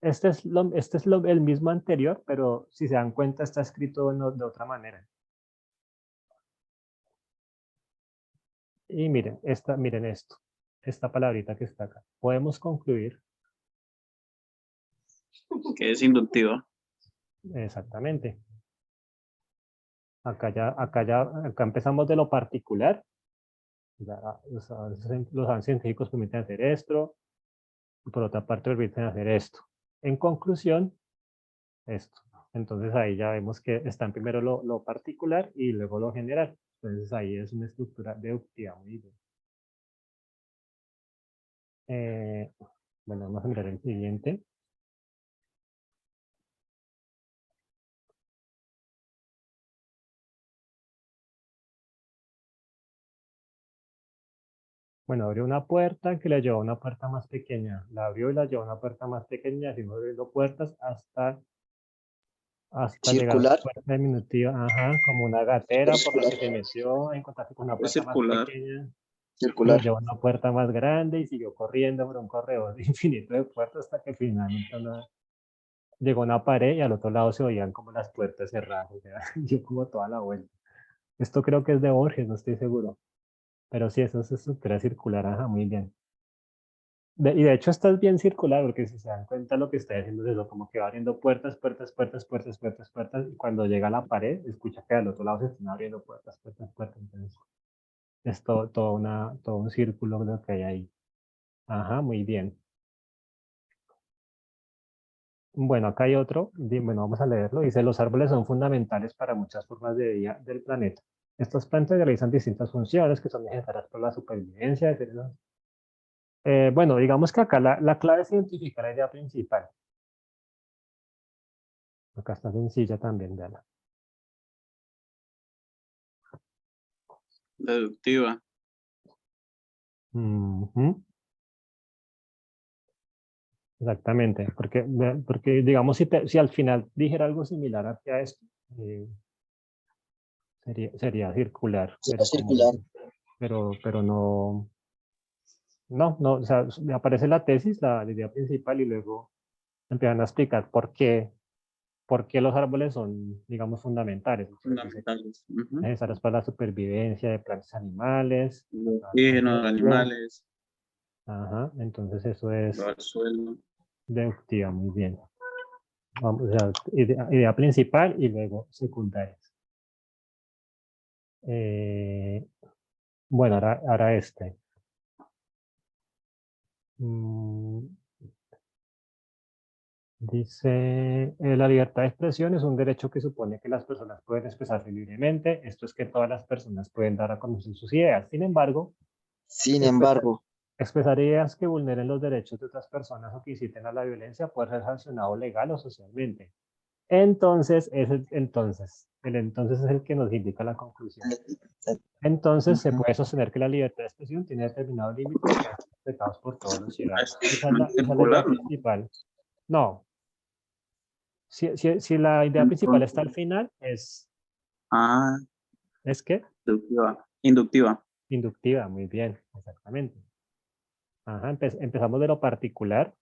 S1: Este es el mismo anterior, pero si se dan cuenta está escrito de otra manera. Y miren, miren esto, esta palabrita que está acá. Podemos concluir.
S4: Que es inductiva.
S1: Exactamente. Acá empezamos de lo particular. Los avances científicos permiten hacer esto, y por otra parte permiten hacer esto. En conclusión, esto. Entonces ahí ya vemos que están primero lo particular y luego lo general. Entonces ahí es una estructura deductiva. Muy bien. Bueno, vamos a mirar el siguiente. Bueno, abrió una puerta que la llevó a una puerta más pequeña. La abrió y la llevó a una puerta más pequeña. Así abriendo puertas hasta llegar a una
S5: Circular.
S1: puerta diminutiva, ajá, como una gatera por la
S5: Circular.
S1: que se metió, en contacto con una
S3: Es
S1: puerta más
S3: circular.
S1: pequeña. Lo
S5: Circular.
S1: llevó a una puerta más grande y siguió corriendo por un corredor infinito de puertas hasta que finalmente llegó a una pared y al otro lado se oían como las puertas cerradas. O sea, dio como toda la vuelta. Esto creo que es de Borges, no estoy seguro. Pero sí, eso es estructura circular, ajá, muy bien. Y de hecho esta es bien circular, porque si se dan cuenta lo que está haciendo es eso, como que va abriendo puertas, puertas, puertas, puertas, puertas, puertas, y cuando llega a la pared, escucha que al otro lado se están abriendo puertas, puertas, puertas. Entonces, es todo un círculo lo que hay ahí. Ajá, muy bien. Bueno, acá hay otro, bueno, vamos a leerlo. Dice, los árboles son fundamentales para muchas formas de vida del planeta. Estas plantas realizan distintas funciones que son necesarias para la supervivencia de seres. Bueno, digamos que acá la clave es identificar la idea principal. Acá está sencilla también, Diana.
S4: Deductiva.
S1: Ujú. Exactamente, porque digamos, si al final dijera algo similar hacia esto, Sería circular,
S5: Sería circular.
S1: pero no, o sea, aparece la tesis, la idea principal, y luego empiezan a explicar por qué los árboles son, digamos, fundamentales. Entonces, dice,
S3: Fundamentales. Ujú.
S1: necesarios para la supervivencia de plantas y animales.
S3: El oxígeno, los animales,
S1: Ajá, entonces eso es
S3: el suelo.
S1: deductiva, muy bien. Vamos, o sea, idea principal y luego secundarias. Bueno, ahora este. Mm, Dice, la libertad de expresión es un derecho que supone que las personas pueden expresarse libremente. Esto es que todas las personas pueden dar a conocer sus ideas. Sin embargo,
S5: Sin
S1: expresar,
S5: embargo,
S1: expresar ideas que vulneren los derechos de otras personas o que inciten a la violencia puede ser sancionado legal o socialmente. Entonces, el entonces es el que nos indica la conclusión. Entonces, se puede sostener que la libertad de expresión tiene determinados límites que deben ser respetados por todos los ciudadanos. Esa es la idea principal. No, si la idea principal está al final,
S3: Ah,
S1: ¿es qué?
S3: inductiva. Inductiva.
S1: Inductiva, muy bien, exactamente. Ajá, empezamos de lo particular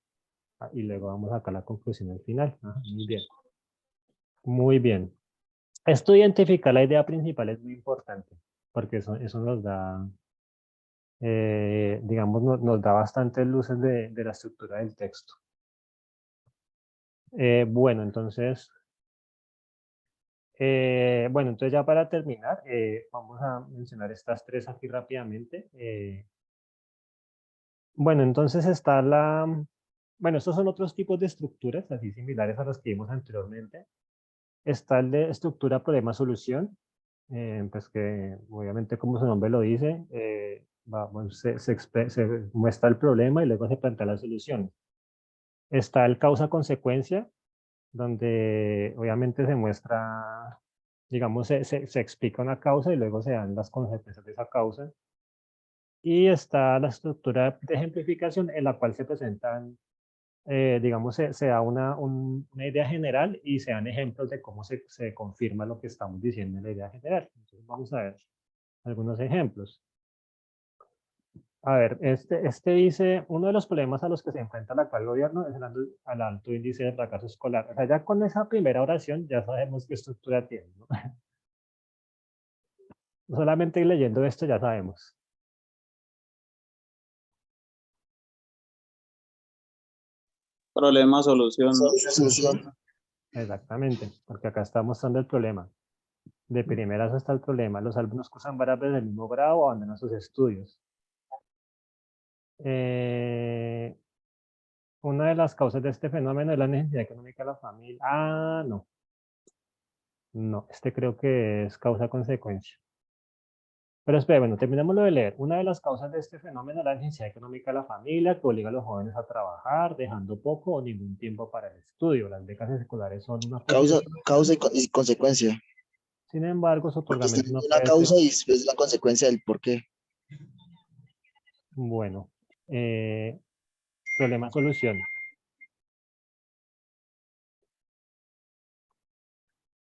S1: y luego vamos acá a la conclusión al final. Ajá, muy bien. Muy bien. Esto de identificar la idea principal es muy importante, porque eso nos da, digamos, nos da bastantes luces de la estructura del texto. Bueno, entonces, ya para terminar, vamos a mencionar estas tres aquí rápidamente. Bueno, entonces está estos son otros tipos de estructuras, así similares a las que vimos anteriormente. Está el de estructura problema-solución, pues que obviamente como su nombre lo dice, se muestra el problema y luego se plantea la solución. Está el causa-consecuencia, donde obviamente se muestra, digamos, se explica una causa y luego se dan las consecuencias de esa causa. Y está la estructura de ejemplificación en la cual se presentan, digamos, se da una idea general y se dan ejemplos de cómo se confirma lo que estamos diciendo en la idea general. Entonces vamos a ver algunos ejemplos. A ver, este dice, uno de los problemas a los que se enfrenta el actual gobierno es el alto índice de fracaso escolar. O sea, ya con esa primera oración ya sabemos qué estructura tiene, ¿no? Solamente leyendo esto ya sabemos.
S4: Problema, solución.
S5: solución.
S1: Exactamente, porque acá está mostrando el problema. De primeras está el problema. Los alumnos cursan varias veces el mismo grado o abandonan sus estudios. Una de las causas de este fenómeno es la necesidad económica de la familia. Ah, no. No, este creo que es causa-consecuencia. Pero espera, bueno, terminémoslo de leer. Una de las causas de este fenómeno es la necesidad económica de la familia que obliga a los jóvenes a trabajar, dejando poco o ningún tiempo para el estudio. Las becas escolares son una
S5: Causa y consecuencia.
S1: Sin embargo, su
S5: Porque está
S1: otorgamiento no
S5: una
S1: puede ser.
S5: causa y después la consecuencia del por qué.
S1: Bueno, problema-solución.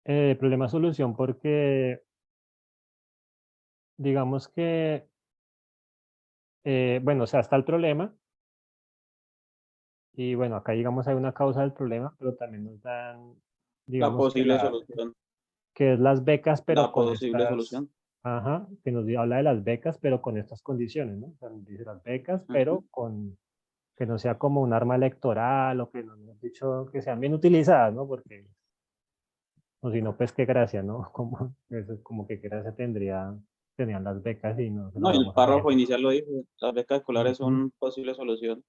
S1: Problema-solución porque digamos que, bueno, o sea, está el problema y bueno, acá digamos hay una causa del problema, pero también nos dan,
S4: La
S1: digamos
S4: posible solución.
S1: que es las becas, pero
S4: La
S1: con
S4: posible solución.
S1: ajá, que nos habla de las becas, pero con estas condiciones, ¿no? O sea, nos dice las becas,
S4: Ujú.
S1: pero que no sea como un arma electoral o que no hemos dicho que sean bien utilizadas, ¿no? Porque, o si no, pues qué gracia, ¿no? Como que qué gracia tenían las becas y no se
S4: No,
S1: las
S4: y el
S1: damos a la
S4: párrafo
S1: gente.
S4: inicial lo dijo. Las becas escolares
S1: Ujú.
S4: son posible solución.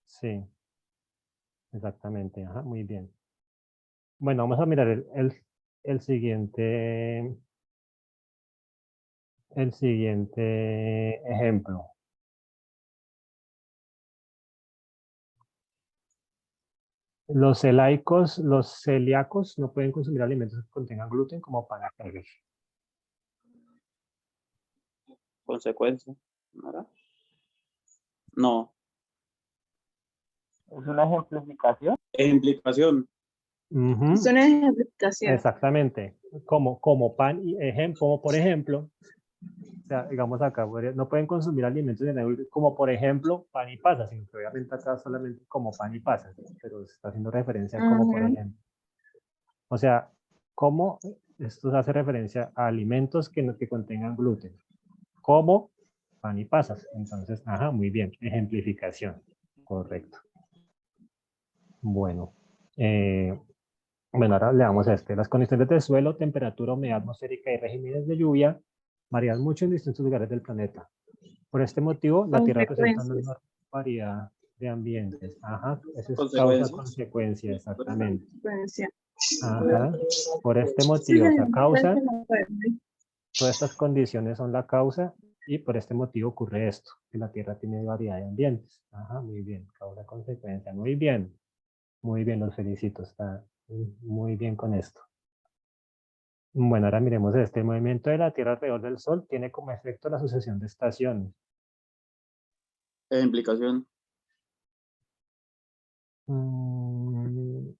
S1: Sí, exactamente, ajá, muy bien. Bueno, vamos a mirar el siguiente ejemplo. Los celíacos no pueden consumir alimentos que contengan gluten como pan y queso.
S4: Consecuencia. ¿No era? No.
S2: Es una ejemplificación.
S4: Ejemplificación.
S1: Ujú,
S7: Es una ejemplificación.
S1: exactamente. Como pan y como por ejemplo, o sea, digamos acá, no pueden consumir alimentos de nada, como por ejemplo pan y pasas, sino que obviamente acá solamente como pan y pasas, pero se está haciendo referencia a como por
S7: Ujú.
S1: ejemplo. O sea, como esto hace referencia a alimentos que contengan gluten, como pan y pasas. Entonces, ajá, muy bien, ejemplificación, correcto. Bueno, bueno, ahora le damos a este. Las condiciones del suelo, temperatura, humedad atmosférica y regímenes de lluvia varían mucho en distintos lugares del planeta. Por este motivo, la Tierra presenta una
S7: Consecuencias.
S1: enorme variedad de ambientes. Ajá, eso es
S4: Consecuencias.
S1: causa-consecuencia, exactamente.
S7: Consecuencia.
S1: Ajá, por este
S7: Sí,
S1: motivo, o sea, causa,
S7: no puede.
S1: todas estas condiciones son la causa y por este motivo ocurre esto, que la Tierra tiene variedad de ambientes. Ajá, muy bien, causa-consecuencia, muy bien, los felicito, está muy bien con esto. Bueno, ahora miremos este. El movimiento de la Tierra alrededor del Sol tiene como efecto la sucesión de estaciones.
S4: Ejemplificación.
S7: El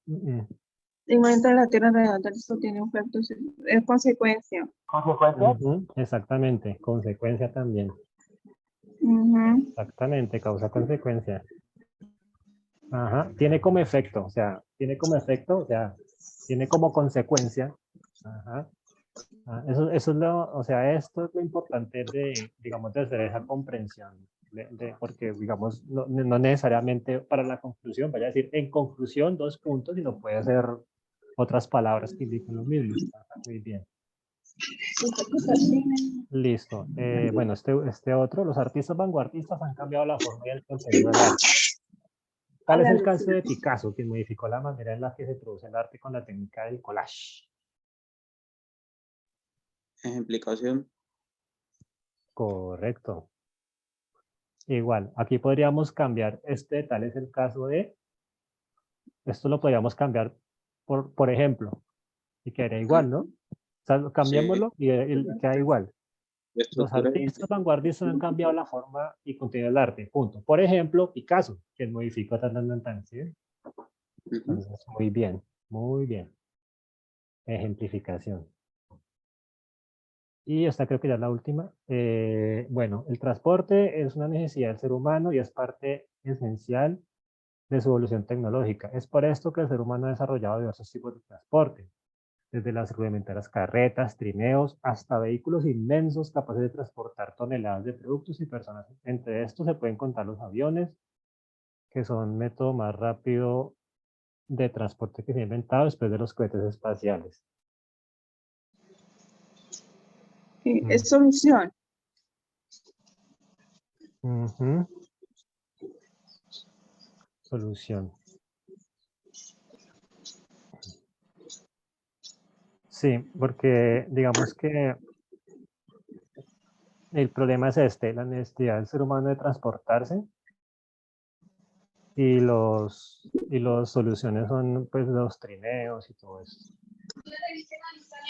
S7: movimiento de la Tierra alrededor del Sol tiene un efecto, es consecuencia.
S2: ¿Consecuencia?
S1: Exactamente, consecuencia también.
S7: Ujú.
S1: Exactamente, causa-consecuencia. Ajá, tiene como efecto, o sea, tiene como consecuencia. Ajá. Eso es o sea, esto es lo importante de, digamos, de hacer esa comprensión, porque, digamos, no necesariamente para la conclusión, vaya a decir, en conclusión, 2 puntos, sino puede ser otras palabras que indiquen lo mismo. Ajá, muy bien. Listo. Bueno, este otro, los artistas vanguardistas han cambiado la forma y el contenido del arte. Tal es el caso de Picasso, quien modificó la manera en la que se produce el arte con la técnica del collage.
S4: Ejemplificación.
S1: Correcto. Igual, aquí podríamos cambiar tal es el caso de, esto lo podríamos cambiar por ejemplo, y quedaría igual, ¿no? O sea,
S4: Sí.
S1: cambiémoslo y queda igual. Los
S4: Estructura.
S1: artistas vanguardistas han cambiado la forma y contenido del arte, punto. Por ejemplo, Picasso, que modificó tan, ¿sí?
S4: Ujú.
S1: Entonces, muy bien. Ejemplificación. Y esta creo que ya es la última. Bueno, el transporte es una necesidad del ser humano y es parte esencial de su evolución tecnológica. Es por esto que el ser humano ha desarrollado diversos tipos de transporte, desde las rudimentarias carretas, trineos, hasta vehículos inmensos capaces de transportar toneladas de productos y personas. Entre estos se pueden contar los aviones, que son el método más rápido de transporte que se ha inventado después de los cohetes espaciales.
S7: Es solución.
S1: Ujú. Solución. Sí, porque digamos que el problema es la necesidad del ser humano de transportarse y los soluciones son pues los trineos y todo eso.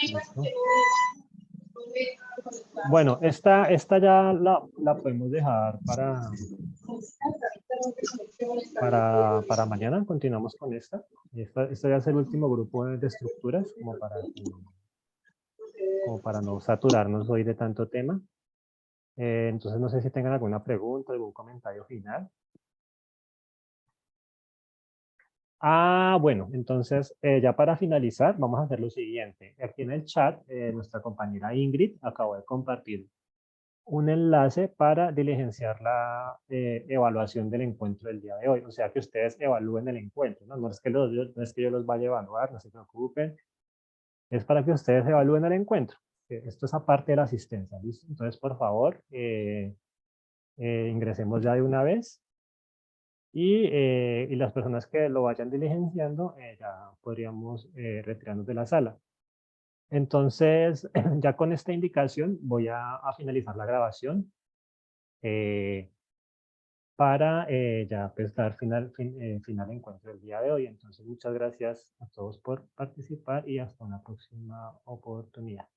S1: ¿Listo? Bueno, esta ya la podemos dejar para mañana. Continuamos con esta. Esta ya es el último grupo de estructuras, como para no saturarnos hoy de tanto tema. Entonces, no sé si tengan alguna pregunta, algún comentario final. Bueno, entonces ya para finalizar, vamos a hacer lo siguiente. Aquí en el chat, nuestra compañera Ingrid acabó de compartir un enlace para diligenciar la evaluación del encuentro del día de hoy. O sea, que ustedes evalúen el encuentro, ¿no? No es que no es que yo los vaya a evaluar, no se preocupen. Es para que ustedes evalúen el encuentro. Esto es aparte de la asistencia, ¿listo? Entonces, por favor, ingresemos ya de una vez. Y las personas que lo vayan diligenciando, ya podríamos retirarnos de la sala. Entonces, ya con esta indicación voy a finalizar la grabación para ya pues dar final al encuentro del día de hoy. Entonces, muchas gracias a todos por participar y hasta una próxima oportunidad.